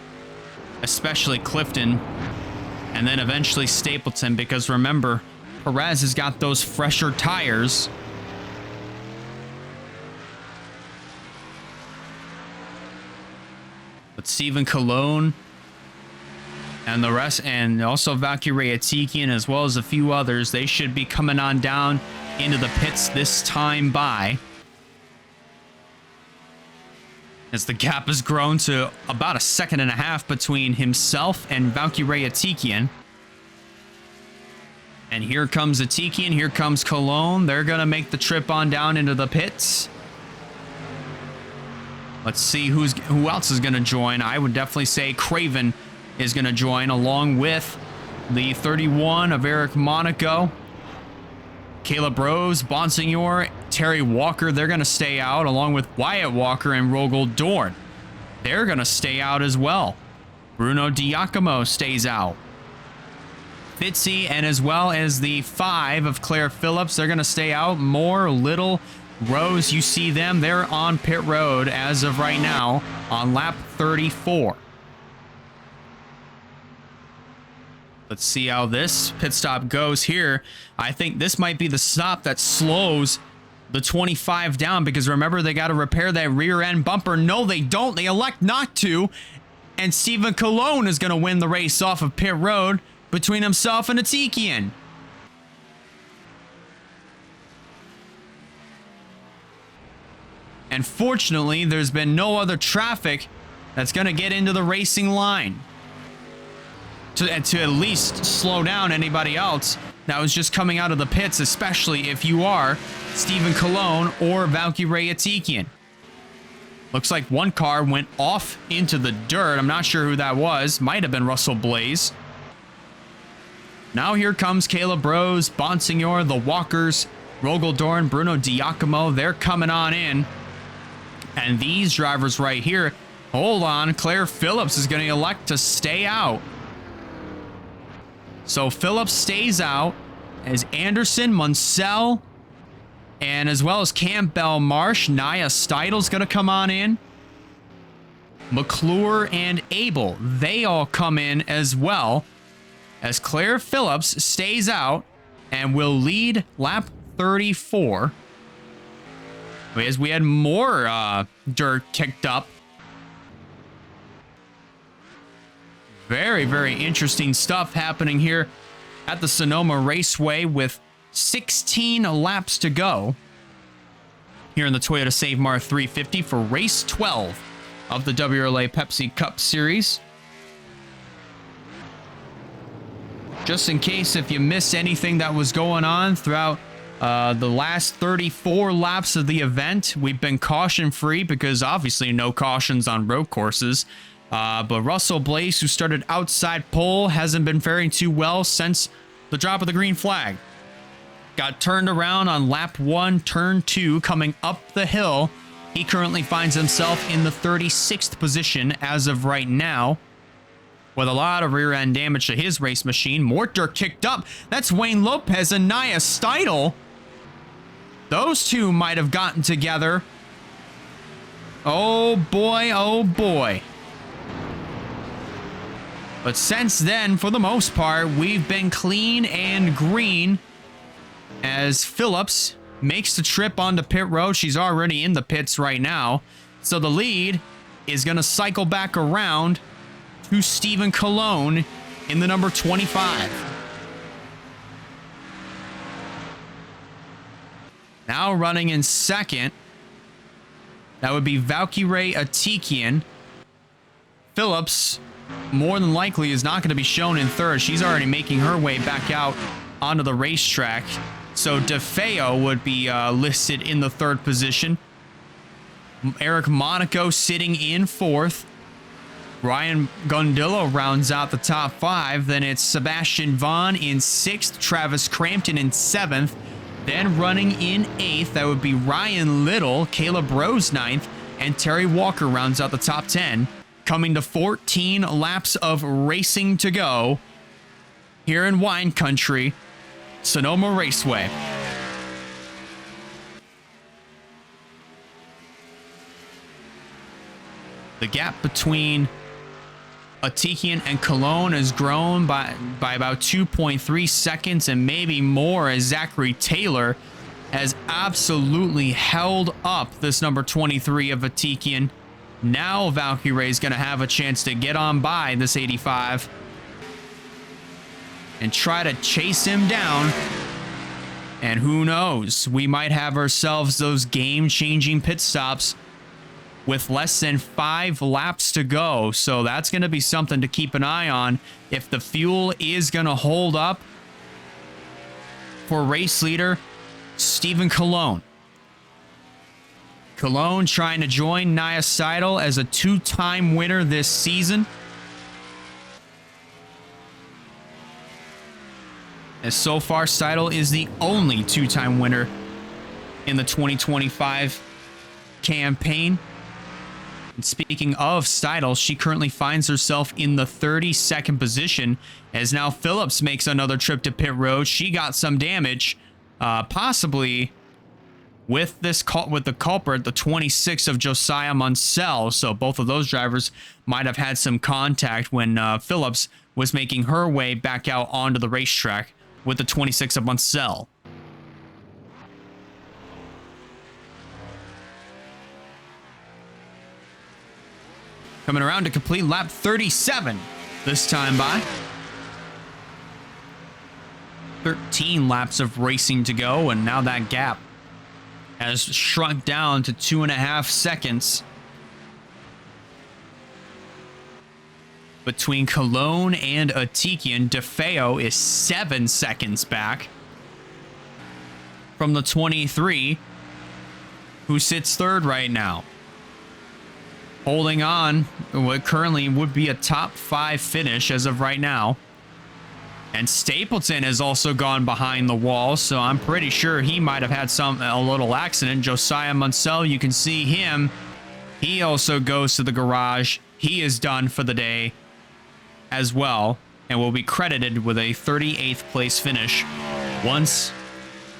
especially Clifton, and then eventually Stapleton, because remember, Perez has got those fresher tires. But Stephen Cologne and the rest, and also Valkyrie Atikian, as well as a few others, they should be coming on down into the pits this time by, as the gap has grown to about 1.5 seconds between himself and Valkyrie Atikian. And here comes Atikian, here comes Cologne. They're going to make the trip on down into the pits. Let's see who else is going to join. I would definitely say Craven is going to join, along with the 31 of Eric Monaco. Caleb Rose, Bonsignor, Terry Walker, they're going to stay out, along with Wyatt Walker and Rogel Dorn. They're going to stay out as well. Bruno Diacomo stays out. Fitzy, and as well as the 5 of Claire Phillips, they're going to stay out. Moore, Little, Rose, you see them. They're on pit road as of right now on lap 34. Let's see how this pit stop goes here. I think this might be the stop that slows the 25 down, because remember, they got to repair that rear end bumper. No, they don't. They elect not to. And Stephen Cologne is going to win the race off of pit road between himself and Atikian. And fortunately, there's been no other traffic that's going to get into the racing line to at least slow down anybody else that was just coming out of the pits, especially if you are Stephen Cologne or Valkyrie Atikian. Looks like one car went off into the dirt. I'm not sure who that was. Might have been Russell Blaze. Now here comes Caleb Rose, Bonsignor, the Walkers, Rogel Dorn, Bruno Diacomo. They're coming on in. And these drivers right here, hold on, Claire Phillips is going to elect to stay out. So Phillips stays out as Anderson, Munsell, and as well as Campbell Marsh. Nia Steidl's going to come on in. McClure and Abel, they all come in as well, as Claire Phillips stays out and will lead lap 34. As we had more dirt kicked up. Very, very interesting stuff happening here at the Sonoma Raceway with 16 laps to go here in the Toyota Savemart 350 for race 12 of the WRLA Pepsi Cup Series. Just in case if you missed anything that was going on throughout the last 34 laps of the event, we've been caution free because obviously no cautions on road courses. But Russell Blaze, who started outside pole, hasn't been faring too well since the drop of the green flag. Got turned around on lap 1, turn 2, coming up the hill. He currently finds himself in the 36th position as of right now, with a lot of rear end damage to his race machine. More dirt kicked up. That's Wayne Lopez and Nia Steidl. Those two might have gotten together. Oh boy, oh boy. But since then, for the most part, we've been clean and green as Phillips makes the trip onto pit road. She's already in the pits right now. So the lead is going to cycle back around to Stephen Colon in the number 25. Now running in second, that would be Valkyrie Atikian. Phillips, more than likely, is not going to be shown in third. She's already making her way back out onto the racetrack. So DeFeo would be listed in the third position. Eric Monaco sitting in fourth. Ryan Gundillo rounds out the top 5. Then it's Sebastian Vaughn in 6th. Travis Crampton in 7th. Then running in 8th, that would be Ryan Little. Caleb Rose 9th. And Terry Walker rounds out the top 10. Coming to 14 laps of racing to go here in wine country, Sonoma Raceway. The gap between Atikian and Cologne has grown by about 2.3 seconds and maybe more, as Zachary Taylor has absolutely held up this number 23 of Atikian. Now Valkyrie is going to have a chance to get on by this 85 and try to chase him down. And who knows, we might have ourselves those game-changing pit stops with less than 5 laps to go. So that's going to be something to keep an eye on if the fuel is going to hold up for race leader Stephen Colon. Colon trying to join Nia Steidl as a 2-time winner this season. As so far, Steidl is the only 2-time winner in the 2025 campaign. And speaking of Steidl, she currently finds herself in the 32nd position as now Phillips makes another trip to pit road. She got some damage, possibly with the culprit, the 26 of Josiah Munsell. So both of those drivers might have had some contact when Phillips was making her way back out onto the racetrack with the 26 of Munsell. Coming around to complete lap 37 this time by. 13 laps of racing to go, and now that gap has shrunk down to 2.5 seconds between Colon and Atikian. DeFeo is 7 seconds back from the 23, who sits third right now, holding on what currently would be a top 5 finish as of right now. And Stapleton has also gone behind the wall, so I'm pretty sure he might have had a little accident. Josiah Munsell, you can see him He also goes to the garage. He is done for the day as well, and will be credited with a 38th place finish once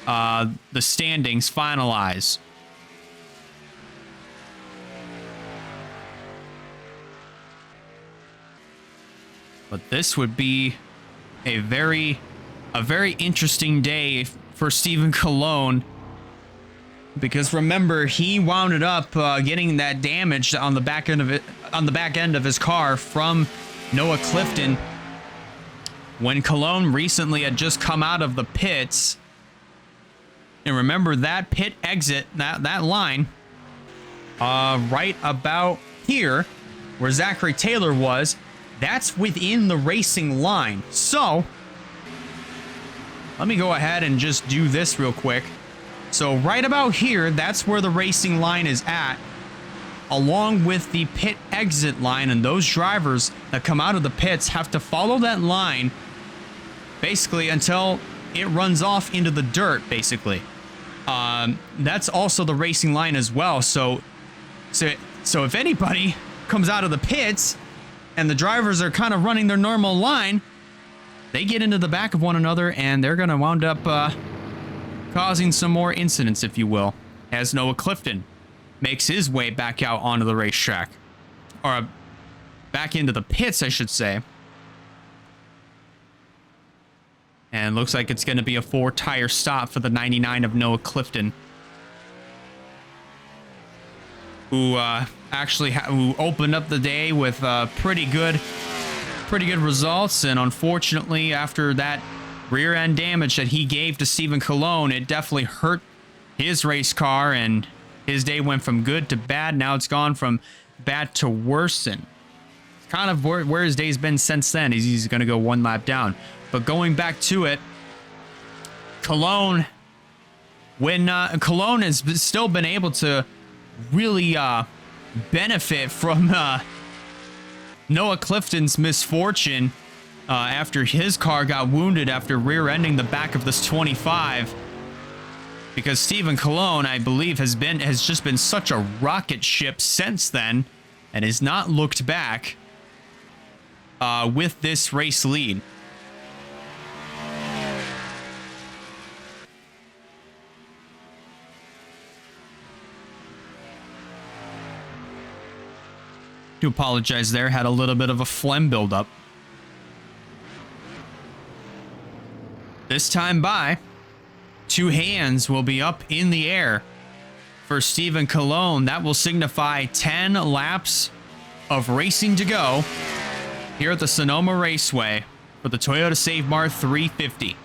the standings finalize. But this would be a very interesting day for Stephen Colon, because remember, he wound up getting that damage on the back end of his car from Noah Clifton when Colon recently had just come out of the pits. And remember, that pit exit, that line, right about here, where Zachary Taylor was, that's within the racing line. So, let me go ahead and just do this real quick. So, right about here, that's where the racing line is at, along with the pit exit line, and those drivers that come out of the pits have to follow that line basically until it runs off into the dirt, basically. That's also the racing line as well. So if anybody comes out of the pits and the drivers are kind of running their normal line, they get into the back of one another, and they're going to wound up causing some more incidents, if you will, as Noah Clifton makes his way back out onto the racetrack. Or back into the pits, I should say. And looks like it's going to be a 4-tire stop for the 99 of Noah Clifton, who who opened up the day with pretty good results. And unfortunately, after that rear end damage that he gave to Stephen Colon, it definitely hurt his race car, and his day went from good to bad. Now it's gone from bad to worse, and kind of where his day's been since then. He's going to go one lap down. But going back to it, Colon, when Colon has still been able to really benefit from Noah Clifton's misfortune after his car got wounded after rear-ending the back of this 25, because Stephen Colon, I believe, has just been such a rocket ship since then, and has not looked back with this race lead. To apologize there, had a little bit of a phlegm buildup. This time by, 2 hands will be up in the air for Stephen Colon. That will signify 10 laps of racing to go here at the Sonoma Raceway for the Toyota Savemart 350.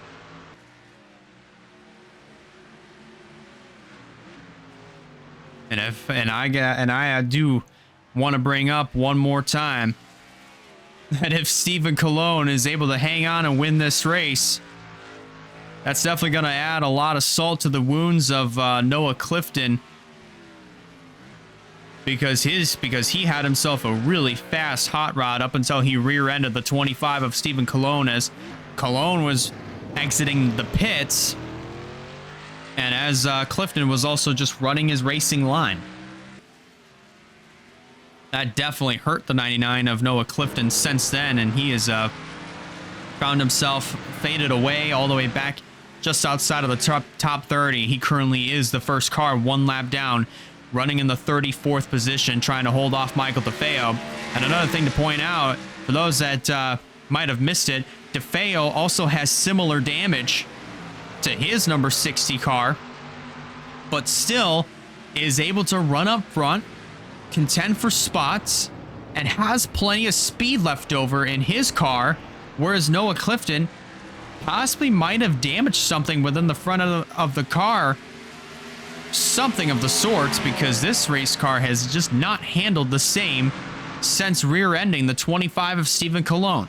And I do want to bring up one more time that if Stephen Colon is able to hang on and win this race, that's definitely going to add a lot of salt to the wounds of Noah Clifton, because he had himself a really fast hot rod up until he rear-ended the 25 of Stephen Colon as Colon was exiting the pits, and as Clifton was also just running his racing line. That definitely hurt the 99 of Noah Clifton since then, and he has found himself faded away all the way back just outside of the top 30. He currently is the first car 1 lap down, running in the 34th position, trying to hold off Michael DeFeo. And another thing to point out, for those that might have missed it, DeFeo also has similar damage to his number 60 car, but still is able to run up front, contend for spots, and has plenty of speed left over in his car, whereas Noah Clifton possibly might have damaged something within the front of the car, something of the sorts, because this race car has just not handled the same since rear-ending the 25 of Stephen Colon.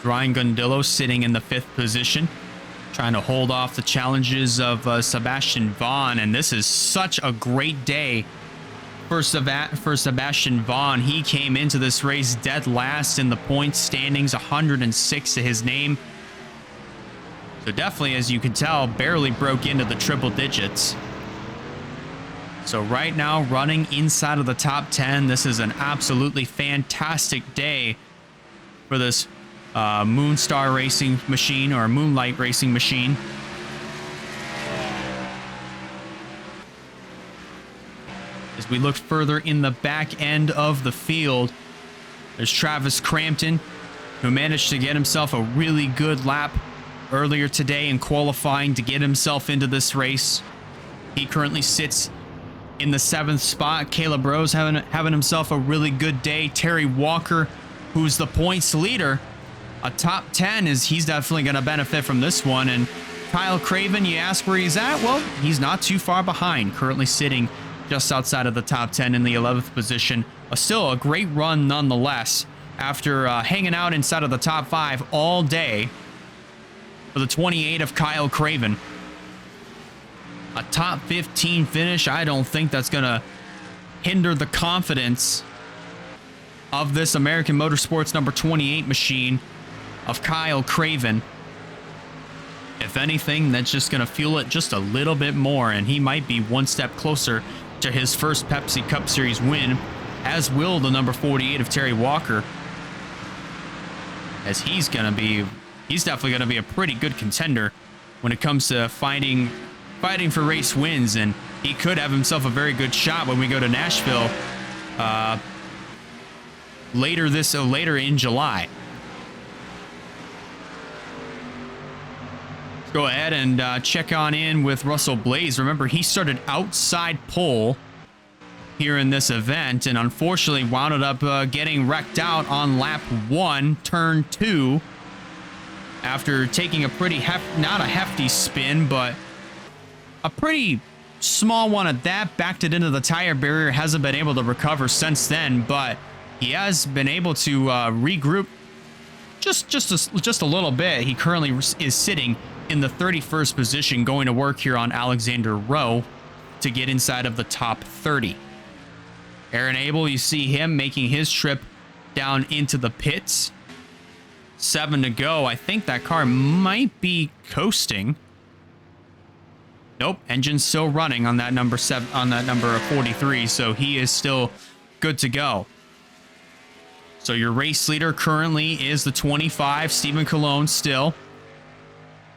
Ryan Gundillo sitting in the 5th position, trying to hold off the challenges of Sebastian Vaughn. And this is such a great day for Sebastian Vaughn. He came into this race dead last in the points standings, 106 to his name. So definitely, as you can tell, barely broke into the triple digits. So right now, running inside of the top 10. This is an absolutely fantastic day for this Moonstar racing machine, or Moonlight racing machine. As we look further in the back end of the field, there's Travis Crampton, who managed to get himself a really good lap earlier today in qualifying to get himself into this race. He currently sits in the 7th spot. Caleb Rose having himself a really good day. Terry Walker, who's the points leader, a top 10, he's definitely going to benefit from this one. And Kyle Craven, you ask where he's at? Well, he's not too far behind, currently sitting just outside of the top 10 in the 11th position. Still a great run nonetheless, after hanging out inside of the top 5 all day for the 28 of Kyle Craven. A top 15 finish, I don't think that's going to hinder the confidence of this American Motorsports number 28 machine of Kyle Craven. If anything, that's just going to fuel it just a little bit more, and he might be one step closer to his first Pepsi Cup Series win, as will the number 48 of Terry Walker, as he's definitely going to be a pretty good contender when it comes to fighting for race wins, and he could have himself a very good shot when we go to Nashville later in July. Let's go ahead and check on in with Russell Blaze. Remember, he started outside pole here in this event, and unfortunately wound up getting wrecked out on lap 1, turn 2, after taking a pretty not a hefty spin, but a pretty small one at that. Backed it into the tire barrier. Hasn't been able to recover since then, but he has been able to regroup just a little bit. He currently is sitting in the 31st position, going to work here on Alexander Rowe to get inside of the top 30. Aaron Abel, you see him making his trip down into the pits. 7 to go. I think that car might be coasting. Nope, engine's still running on that number 43, so he is still good to go. So your race leader currently is the 25, Stephen Colon still.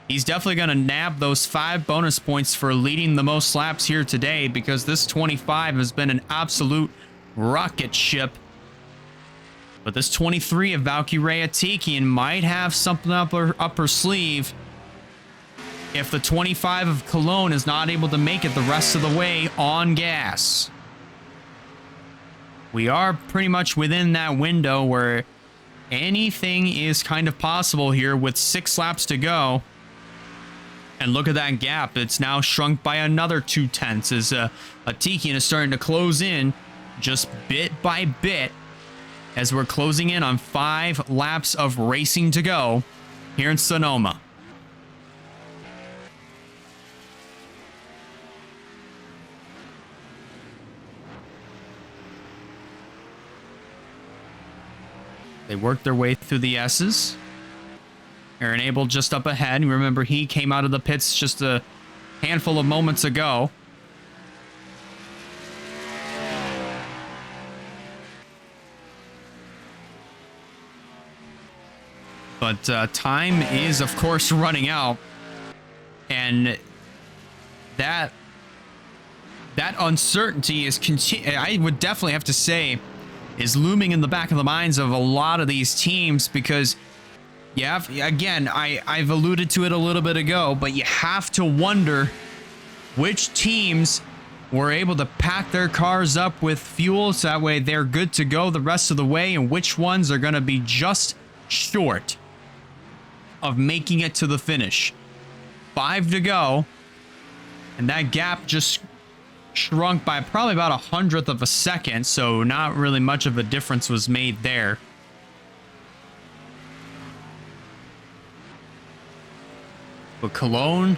He's definitely going to nab those 5 bonus points for leading the most laps here today, because this 25 has been an absolute rocket ship. But this 23 of Valkyrie Atikian might have something up her sleeve if the 25 of Cologne is not able to make it the rest of the way on gas. We are pretty much within that window where anything is kind of possible here with 6 laps to go. And look at that gap. It's now shrunk by another 0.2 as Atikian is starting to close in just bit by bit as we're closing in on 5 laps of racing to go here in Sonoma. They work their way through the S's. Aaron Abel just up ahead. Remember, he came out of the pits just a handful of moments ago. But time is, of course, running out. And that uncertainty is I would definitely have to say is looming in the back of the minds of a lot of these teams, because again, I've alluded to it a little bit ago, but you have to wonder which teams were able to pack their cars up with fuel so that way they're good to go the rest of the way, and which ones are going to be just short of making it to the finish. 5 to go, and that gap just shrunk by probably about 100th of a second, so not really much of a difference was made there. But Cologne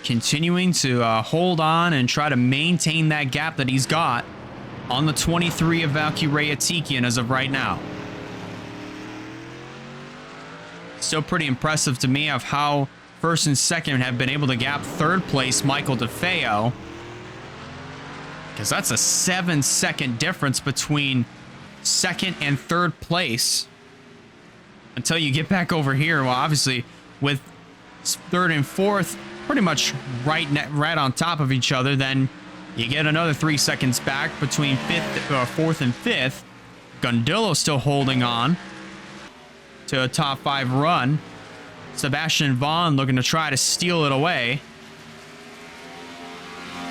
continuing to hold on and try to maintain that gap that he's got on the 23 of WRLA Atikian as of right now. Still pretty impressive to me of how first and second have been able to gap third place Michael DeFeo. Because that's a 7-second difference between second and third place. Until you get back over here, well, obviously, with third and fourth pretty much right on top of each other, then you get another 3 seconds back between fourth and fifth. Gundillo still holding on to a top 5 run. Sebastian Vaughn looking to try to steal it away.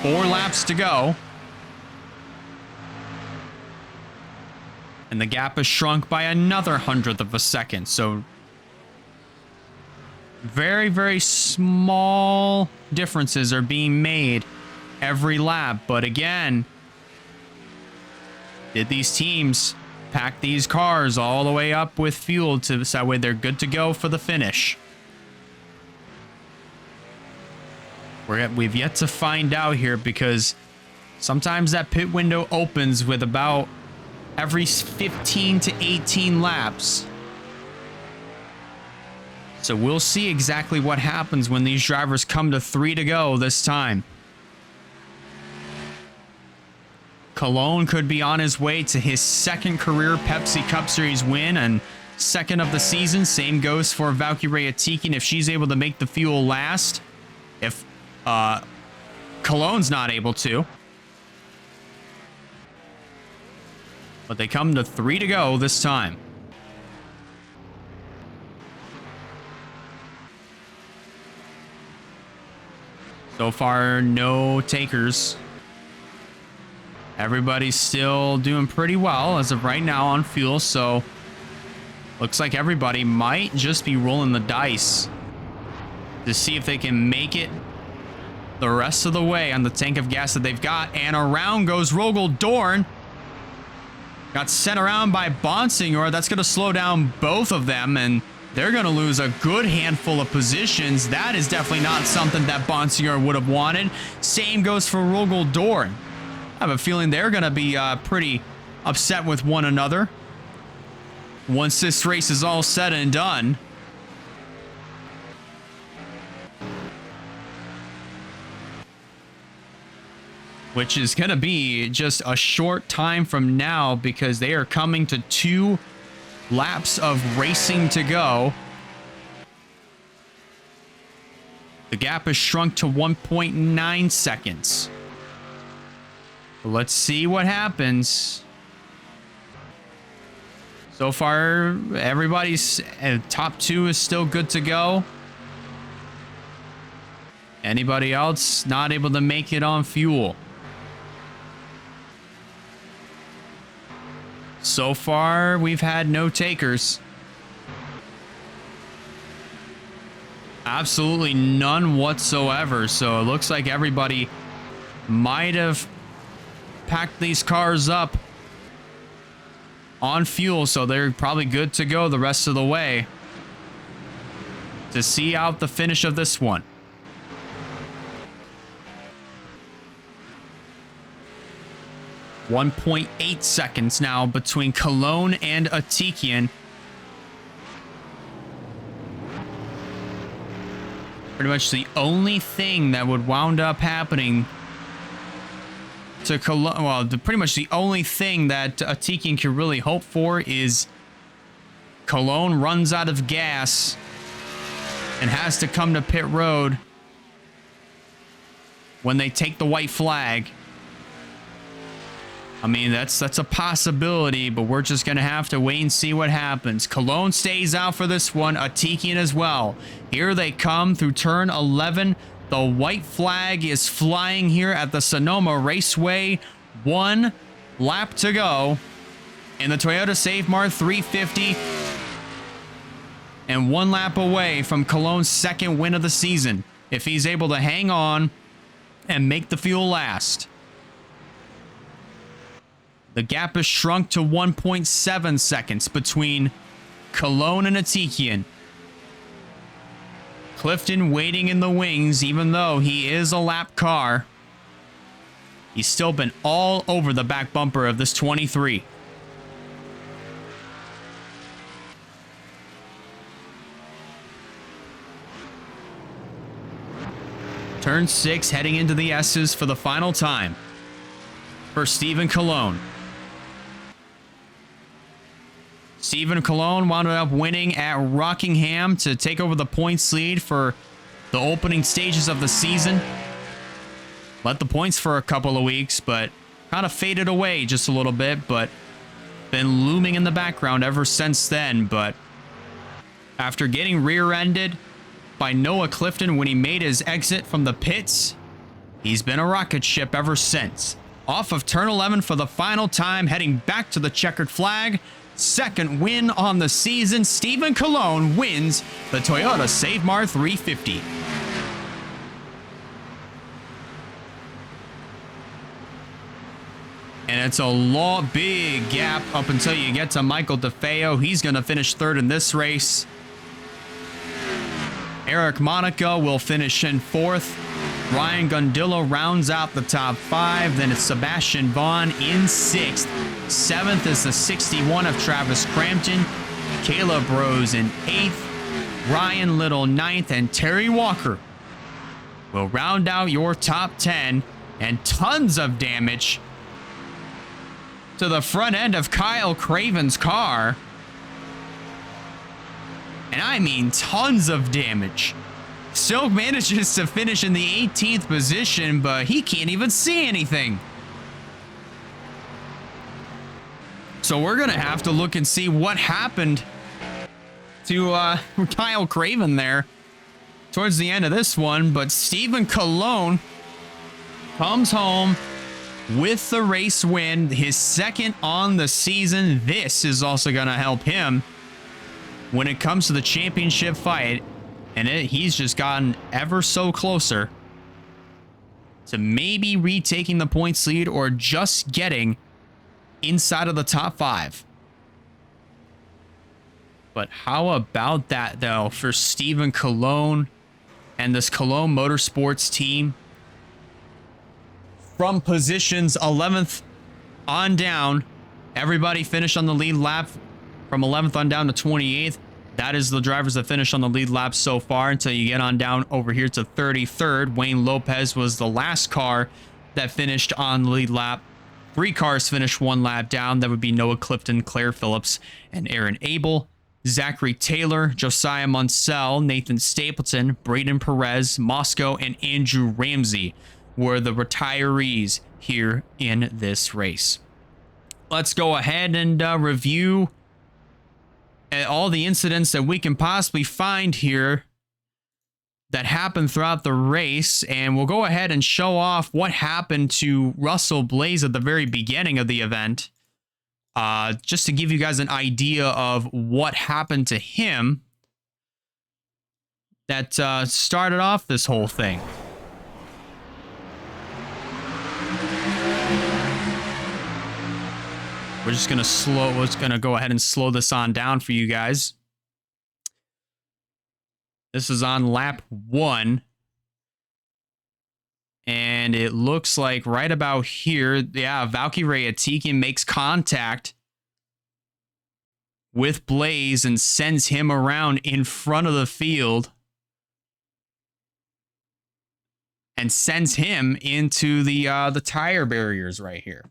4 laps to go. And the gap is shrunk by another 100th of a second. So very, very small differences are being made every lap. But again, did these teams pack these cars all the way up with fuel to that way they're good to go for the finish? We've yet to find out here, because sometimes that pit window opens with about every 15 to 18 laps. So we'll see exactly what happens when these drivers come to 3 to go this time. Cologne could be on his way to his second career Pepsi Cup Series win and second of the season. Same goes for WRLA Atikian if she's able to make the fuel last. If Cologne's not able to. But they come to 3 to go this time. So far, no takers. Everybody's still doing pretty well as of right now on fuel, so looks like everybody might just be rolling the dice to see if they can make it the rest of the way on the tank of gas that they've got. And around goes Rogel Dorn. Got sent around by Bonsignor. That's going to slow down both of them, and they're going to lose a good handful of positions. That is definitely not something that Bonsignor would have wanted. Same goes for Rogel Dorn. I have a feeling they're going to be pretty upset with one another once this race is all said and done. Which is going to be just a short time from now, because they are coming to 2 laps of racing to go. The gap is shrunk to 1.9 seconds. Let's see what happens. So far, everybody's top 2 is still good to go. Anybody else not able to make it on fuel? So far, we've had no takers. Absolutely none whatsoever. So it looks like everybody might have packed these cars up on fuel, so they're probably good to go the rest of the way to see out the finish of this one. .8 seconds now between Cologne and Atikian. Pretty much the only thing that would wound up happening to Cologne, well, pretty much the only thing that Atikian can really hope for is Cologne runs out of gas and has to come to pit road when they take the white flag. I mean, that's a possibility, but we're just going to have to wait and see what happens. Cologne stays out for this one. Atikian as well. Here they come through turn 11. The white flag is flying here at the Sonoma Raceway. 1 lap to go in the Toyota Savemart 350. And 1 lap away from Cologne's second win of the season, if he's able to hang on and make the fuel last. The gap is shrunk to 1.7 seconds between Cologne and Atikian. Clifton waiting in the wings, even though he is a lap car. He's still been all over the back bumper of this 23. Turn 6, heading into the S's for the final time for Stephen Colon. Stephen Colon wound up winning at Rockingham to take over the points lead for the opening stages of the season. Led the points for a couple of weeks, but kind of faded away just a little bit, but been looming in the background ever since then. But after getting rear-ended by Noah Clifton when he made his exit from the pits, he's been a rocket ship ever since. Off of turn 11 for the final time, heading back to the checkered flag. Second win on the season. Stephen Colon wins the Toyota Savemart 350. And it's a big gap up until you get to Michael DeFeo. He's going to finish third in this race. Eric Monaco will finish in fourth. Ryan Gundillo rounds out the top 5. Then it's Sebastian Vaughn in 6th. 7th is the 61 of Travis Crampton. Caleb Rose in 8th. Ryan Little 9th. And Terry Walker will round out your top 10. And tons of damage to the front end of Kyle Craven's car. And I mean tons of damage. Still manages to finish in the 18th position, but he can't even see anything. So we're going to have to look and see what happened to Kyle Craven there towards the end of this one. But Stephen Colon comes home with the race win, his second on the season. This is also going to help him when it comes to the championship fight. And he's just gotten ever so closer to maybe retaking the points lead or just getting inside of the top 5. But how about that, though, for Stephen Colon and this Colon Motorsports team? From positions 11th on down, everybody finished on the lead lap from 11th on down to 28th. That is the drivers that finished on the lead lap so far until you get on down over here to 33rd. Wayne Lopez was the last car that finished on the lead lap. 3 cars finished 1 lap down. That would be Noah Clifton, Claire Phillips, and Aaron Abel. Zachary Taylor, Josiah Munsell, Nathan Stapleton, Braden Perez, Moscow, and Andrew Ramsey were the retirees here in this race. Let's go ahead and review all the incidents that we can possibly find here that happened throughout the race, and we'll go ahead and show off what happened to Russell Blaze at the very beginning of the event, just to give you guys an idea of what happened to him that started off this whole thing. We're just gonna go ahead and slow this on down for you guys. This is on lap 1. And it looks like right about here, yeah, Valkyrie Atikin makes contact with Blaze and sends him around in front of the field and sends him into the tire barriers right here.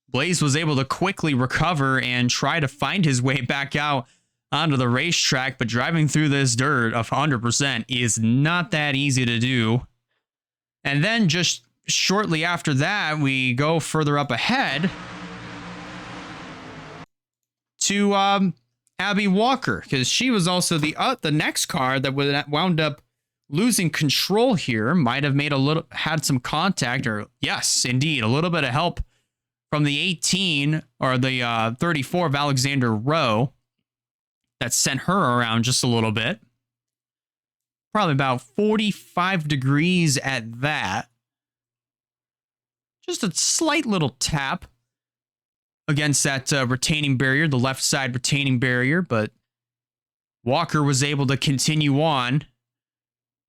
Blaze was able to quickly recover and try to find his way back out onto the racetrack, but driving through this dirt of 100% is not that easy to do. And then just shortly after that, we go further up ahead to Abby Walker, because she was also the next car that wound up losing control here. Might have had some contact, or yes, indeed, a little bit of help from the 18 or the 34 of Alexander Rowe that sent her around just a little bit. Probably about 45 degrees at that. Just a slight little tap against that retaining barrier, the left side retaining barrier, but Walker was able to continue on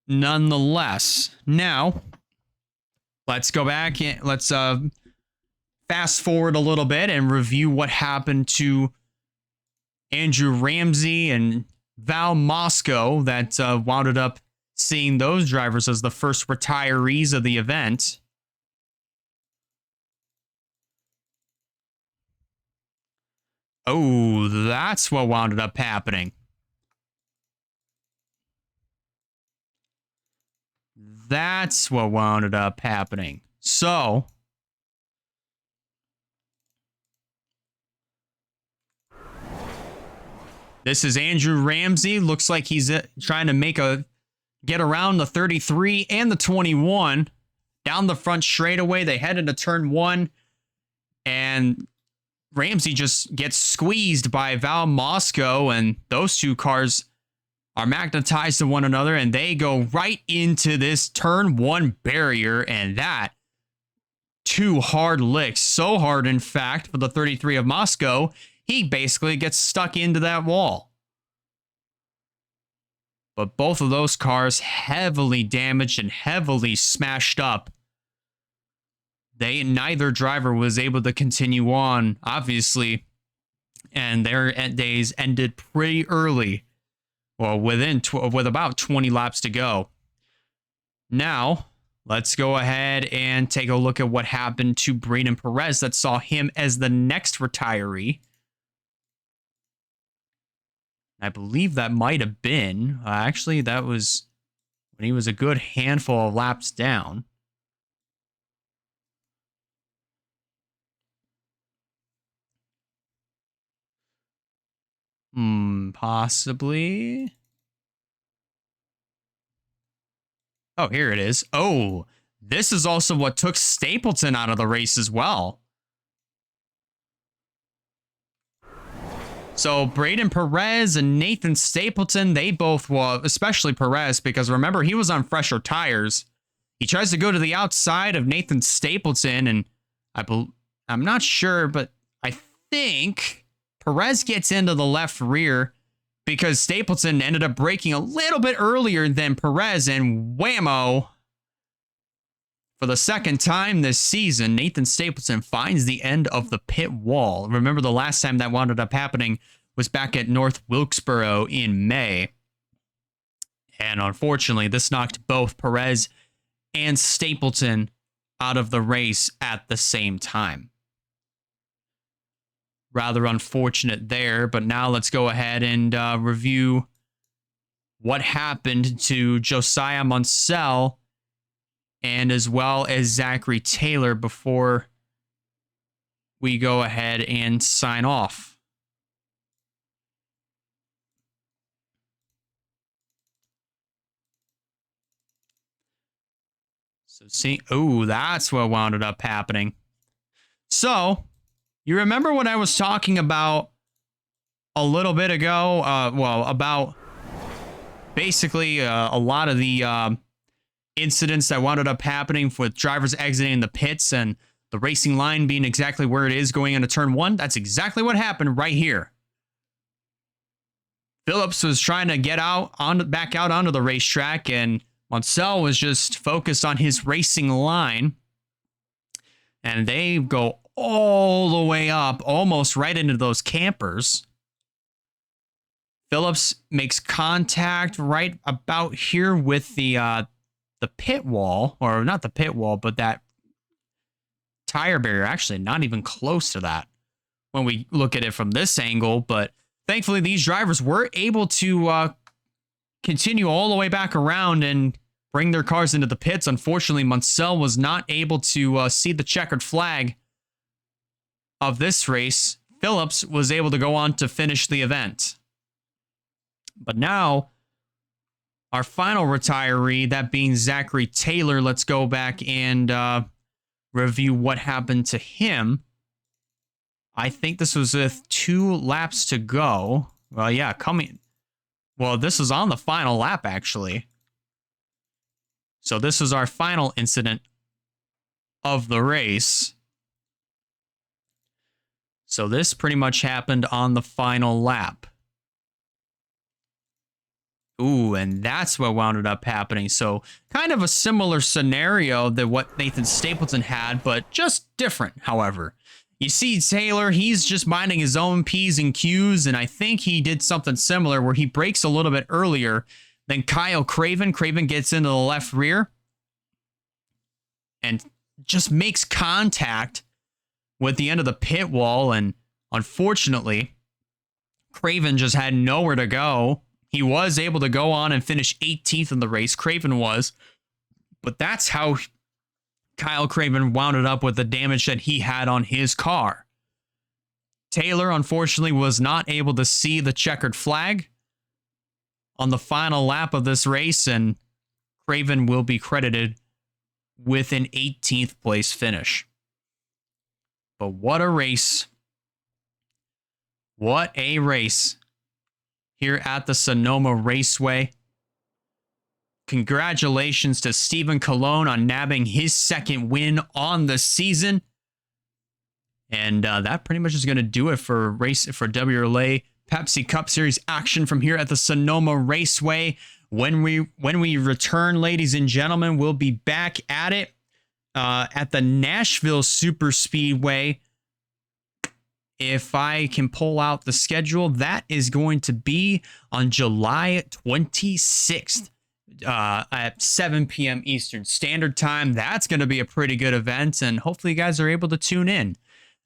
nonetheless. Now, let's go back and let's fast forward a little bit and review what happened to Andrew Ramsey and Val Moscow that wound up seeing those drivers as the first retirees of the event. Oh, that's what wound up happening. That's what wound up happening. So, this is Andrew Ramsey. Looks like he's trying to get around the 33 and the 21 down the front straightaway. They head into turn 1, and Ramsey just gets squeezed by Val Moscow, and those two cars are magnetized to one another, and they go right into this turn 1 barrier, and that 2 hard licks. So hard, in fact, for the 33 of Moscow, he basically gets stuck into that wall. But both of those cars heavily damaged and heavily smashed up. Neither driver was able to continue on, obviously, and their days ended pretty early. Well, with about 20 laps to go. Now, let's go ahead and take a look at what happened to Braden Perez that saw him as the next retiree. I believe that might have been, actually, that was when he was a good handful of laps down. Possibly. Oh, here it is. Oh, this is also what took Stapleton out of the race as well. So Braden Perez and Nathan Stapleton, they both, well, especially Perez, because remember, he was on fresher tires. He tries to go to the outside of Nathan Stapleton, and I'm not sure, but I think Perez gets into the left rear because Stapleton ended up braking a little bit earlier than Perez, and whammo. For the second time this season, Nathan Stapleton finds the end of the pit wall. Remember, the last time that wound up happening was back at North Wilkesboro in May. And unfortunately, this knocked both Perez and Stapleton out of the race at the same time. Rather unfortunate there, but now let's go ahead and review what happened to Josiah Munsell and as well as Zachary Taylor before we go ahead and sign off. So see, oh, that's what wound up happening. So, you remember what I was talking about a little bit ago? About basically a lot of the incidents that wound up happening with drivers exiting the pits and the racing line being exactly where it is going into turn 1. That's exactly what happened right here. Phillips was trying to get back out onto the racetrack, and Munsell was just focused on his racing line. And they go all the way up, almost right into those campers. Phillips makes contact right about here with the pit wall, or not the pit wall, but that tire barrier. Actually, not even close to that when we look at it from this angle. But thankfully, these drivers were able to continue all the way back around and bring their cars into the pits. Unfortunately, Munsell was not able to see the checkered flag of this race. Phillips was able to go on to finish the event. But now, our final retiree, that being Zachary Taylor, let's go back and review what happened to him. I think this was with 2 laps to go. Well, yeah, this is on the final lap, actually. So this is our final incident of the race. So this pretty much happened on the final lap. Ooh, and that's what wound up happening. So kind of a similar scenario than what Nathan Stapleton had, but just different, however. You see Taylor, he's just minding his own P's and Q's, and I think he did something similar where he brakes a little bit earlier than Kyle Craven. Craven gets into the left rear and just makes contact with the end of the pit wall, and unfortunately, Craven just had nowhere to go. He was able to go on and finish 18th in the race, Craven was, but that's how Kyle Craven wound up with the damage that he had on his car. Taylor, unfortunately, was not able to see the checkered flag on the final lap of this race, and Craven will be credited with an 18th place finish. But what a race. What a race here at the Sonoma Raceway. Congratulations to Stephen Colon on nabbing his second win on the season. And that pretty much is going to do it for WRLA Pepsi Cup Series action from here at the Sonoma Raceway. When we return, ladies and gentlemen, we'll be back at it at the Nashville Super Speedway. If I can pull out the schedule, that is going to be on July 26th. At 7 p.m. Eastern Standard Time. That's going to be a pretty good event, and hopefully you guys are able to tune in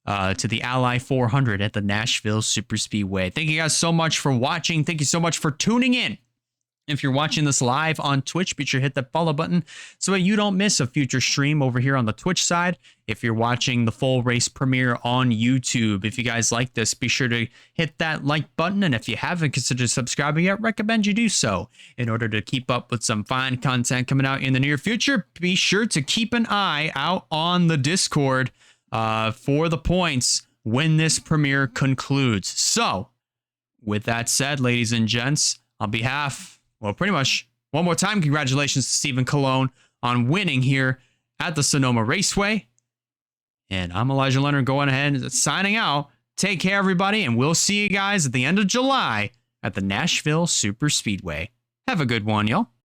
to the Ally 400 at the Nashville Super Speedway. Thank you guys so much for watching. Thank you so much for tuning in. If you're watching this live on Twitch, be sure to hit that follow button so that you don't miss a future stream over here on the Twitch side. If you're watching the full race premiere on YouTube, if you guys like this, be sure to hit that like button. And if you haven't considered subscribing yet, recommend you do so in order to keep up with some fine content coming out in the near future. Be sure to keep an eye out on the Discord for the points when this premiere concludes. So, with that said, ladies and gents, on behalf, well, pretty much one more time, congratulations to Stephen Colon on winning here at the Sonoma Raceway. And I'm Elijah Leonard going ahead and signing out. Take care, everybody, and we'll see you guys at the end of July at the Nashville Super Speedway. Have a good one, y'all.